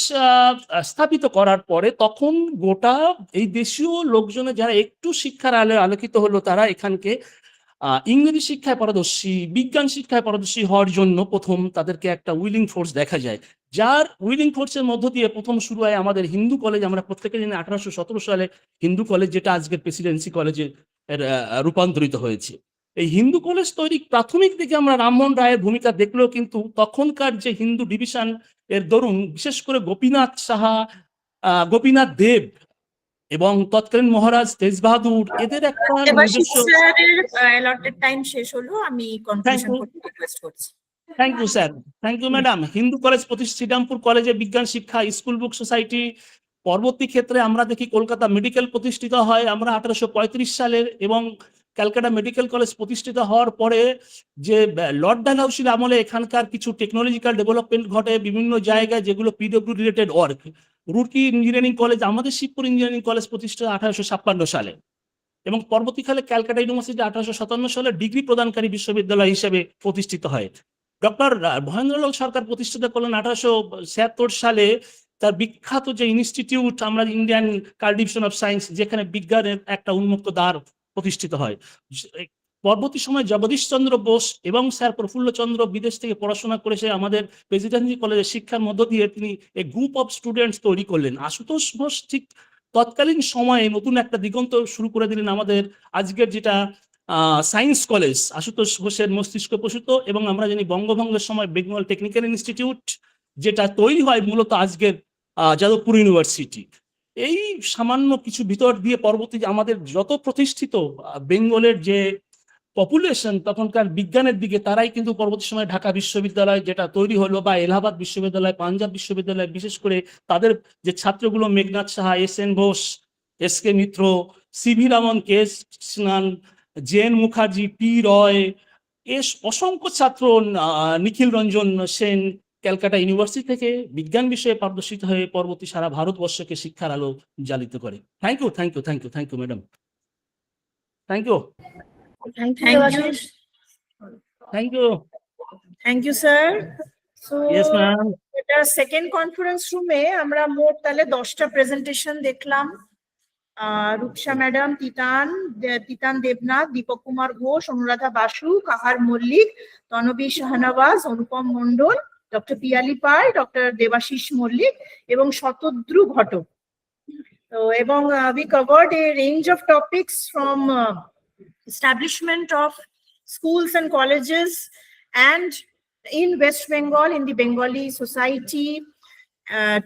স্থাপিত করার পরে তখন গোটা এই দেশীয় লোকজনের যারা একটু শিক্ষার আলো আলোকিত হলো তারা এখানকে ইংরেজি শিক্ষায় পারদর্শী, বিজ্ঞান শিক্ষায় পারদর্শী হওয়ার জন্য প্রথম তাদেরকে একটা উইলিং ফোর্স দেখা যায়, যার উইলিং ফোর্সের মধ্য দিয়ে প্রথম শুরু হয় আমাদের হিন্দু কলেজ। আমরা প্রত্যেকে জানি 1817 সালে হিন্দু কলেজ, যেটা আজকের প্রেসিডেন্সি কলেজে রূপান্তরিত হয়েছে। এই হিন্দু কলেজ তৈরি প্রাথমিক দিকে আমরা রামমোহন রায়ের ভূমিকা দেখলেও কিন্তু তখনকার যে হিন্দু ডিভিশন এর দরুন বিশেষ করে গোপীনাথ সাহা, গোপীনাথ দেব এবং তৎকালীন মহারাজ তেজ বাহাদুর, এদের একটা নিজস্ব। অ্যালটেড টাইম শেষ হলো, আমি কনক্লুশন করতে রিকোয়েস্ট করছি। Thank you sir, thank you madam. Hindu college Shrirampur কলেজে বিজ্ঞান শিক্ষা, স্কুল বুক সোসাইটি, পরবর্তী ক্ষেত্রে আমরা দেখি কলকাতা মেডিকেল প্রতিষ্ঠিত হয় আমরা 1835 সালের, এবং ক্যালকাটা মেডিকেল কলেজ প্রতিষ্ঠিত হওয়ার পরে যে লর্ড ডালহাউসির আমলে এখানকার কিছু টেকনোলজিক্যাল ডেভেলপমেন্ট ঘটে বিভিন্ন জায়গায়, যেগুলো PW related work. Roorkee engineering college, আমাদের শিবপুর ইঞ্জিনিয়ারিং কলেজ প্রতিষ্ঠিত 1856 সালে, এবং পরবর্তীকালে ক্যালকাটা ইউনিভার্সিটি 1857 সালে ডিগ্রি প্রদানকারী বিশ্ববিদ্যালয় হিসেবে প্রতিষ্ঠিত হয়। ডক্টর মহেন্দ্রলাল সরকার প্রতিষ্ঠিত করলেন 1876 সালে তার বিখ্যাত যে ইনস্টিটিউট, আমরা ইন্ডিয়ান কাল্টিভেশন অফ সায়েন্স, যেখানে বিজ্ঞানের একটা উন্মুক্ত দ্বার প্রতিষ্ঠিত হয়। পরবর্তী সময় জগদীশ চন্দ্র বোস এবং স্যার প্রফুল্লচন্দ্র বিদেশ থেকে পড়াশোনা করেছে আমাদের প্রেসিডেন্সি কলেজের শিক্ষার মধ্য দিয়ে তিনি এই গ্রুপ অফ স্টুডেন্টস তৈরি করলেন। আশুতোষ ঘোষ ঠিক তৎকালীন সময়ে নতুন একটা দিগন্ত শুরু করে দিলেন আমাদের আজকের যেটা সায়েন্স কলেজ, আশুতোষ ঘোষের মস্তিষ্ক প্রসূত। এবং আমরা জানি বঙ্গভঙ্গের সময় বেঙ্গল টেকনিক্যাল ইনস্টিটিউট, যেটা তৈরি হয় মূলত আজকের যাদবপুর ইউনিভার্সিটি। এই সামান্য কিছু ভিতর দিয়ে পরবর্তী আমাদের যত প্রতিষ্ঠিত বেঙ্গলের যে পপুলেশন তখনকার বিজ্ঞানের দিকে, তারাই কিন্তু পরবর্তী সময় ঢাকা বিশ্ববিদ্যালয় যেটা তৈরি হলো, বা এলাহাবাদ বিশ্ববিদ্যালয়, পাঞ্জাব বিশ্ববিদ্যালয়, বিশেষ করে তাদের যে ছাত্রগুলো মেঘনাথ সাহা, এস.এন. ঘোষ, এস.কে. মিত্র, CV. Ramon, কে.এস. Krishnan, জে.এন. Mukherjee, P. রয়, অসংখ্য ছাত্র, নিখিল রঞ্জন সেন ক্যালকাটা ইউনিভার্সিটি থেকে বিজ্ঞান বিষয়ে পারদর্শিত হয়ে পরবর্তী সারা ভারতবর্ষকে শিক্ষার আলো জ্বালিত করে। Thank you, thank you, thank you, thank you madam, thank you, Thank you, Thank you. Devashish. Thank you. Thank you sir. So yes ma'am. এটা সেকেন্ড কনফারেন্স রুমে আমরা মোট তাহলে 10টা প্রেজেন্টেশন দেখলাম। Rupsa madam, Titan Debnath, Dipak Kumar Ghosh, Anuradha Basu, Kahar Mallick, Tanvi Shahnawaz, Anupam Mondal, doctor Piyali Pal, doctor Debashis Mallick এবং শতদ্রু ঘটক। তো এবং we covered a range of topics from establishment of schools and colleges and in West Bengal, in the Bengali society,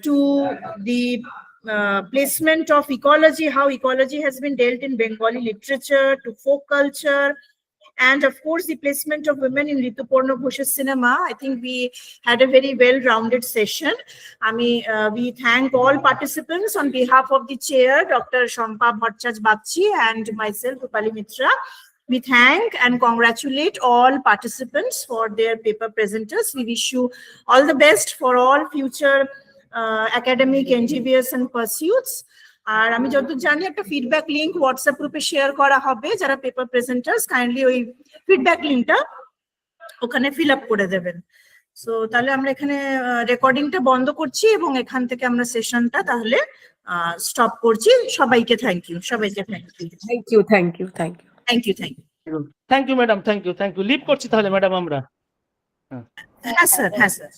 to the placement of ecology, how ecology has been dealt in Bengali literature, to folk culture, and of course the placement of women in Rituparna Ghosh's cinema. I think we had a very well-rounded session. We thank all participants on behalf of the chair, Dr. Shampa Bhattacharya Bagchi, and myself, Rupali Mitra. We thank and congratulate all participants for their paper presenters. We wish you all the best for all future academic endeavors and pursuits. আর আমি যতদূর জানি একটা ফিডব্যাক লিংক হোয়াটসঅ্যাপ গ্রুপে শেয়ার করা হবে, যারা পেপার প্রেজেন্টার্স কাইন্ডলি ওই ফিডব্যাক লিংকটা ওখানে ফিল আপ করে দেবেন। সো তাহলে আমরা এখানে রেকর্ডিংটা বন্ধ করছি এবং এখান থেকে আমরা সেশনটা তাহলে স্টপ করছি। সবাইকে থ্যাংক ইউ, সবাইকে thank you, thank you, thank you, thank you, thank you, thank you, thank you madam, thank you, thank you. Leave করছি তাহলে ম্যাডাম আমরা। হ্যাঁ স্যার, হ্যাঁ স্যার।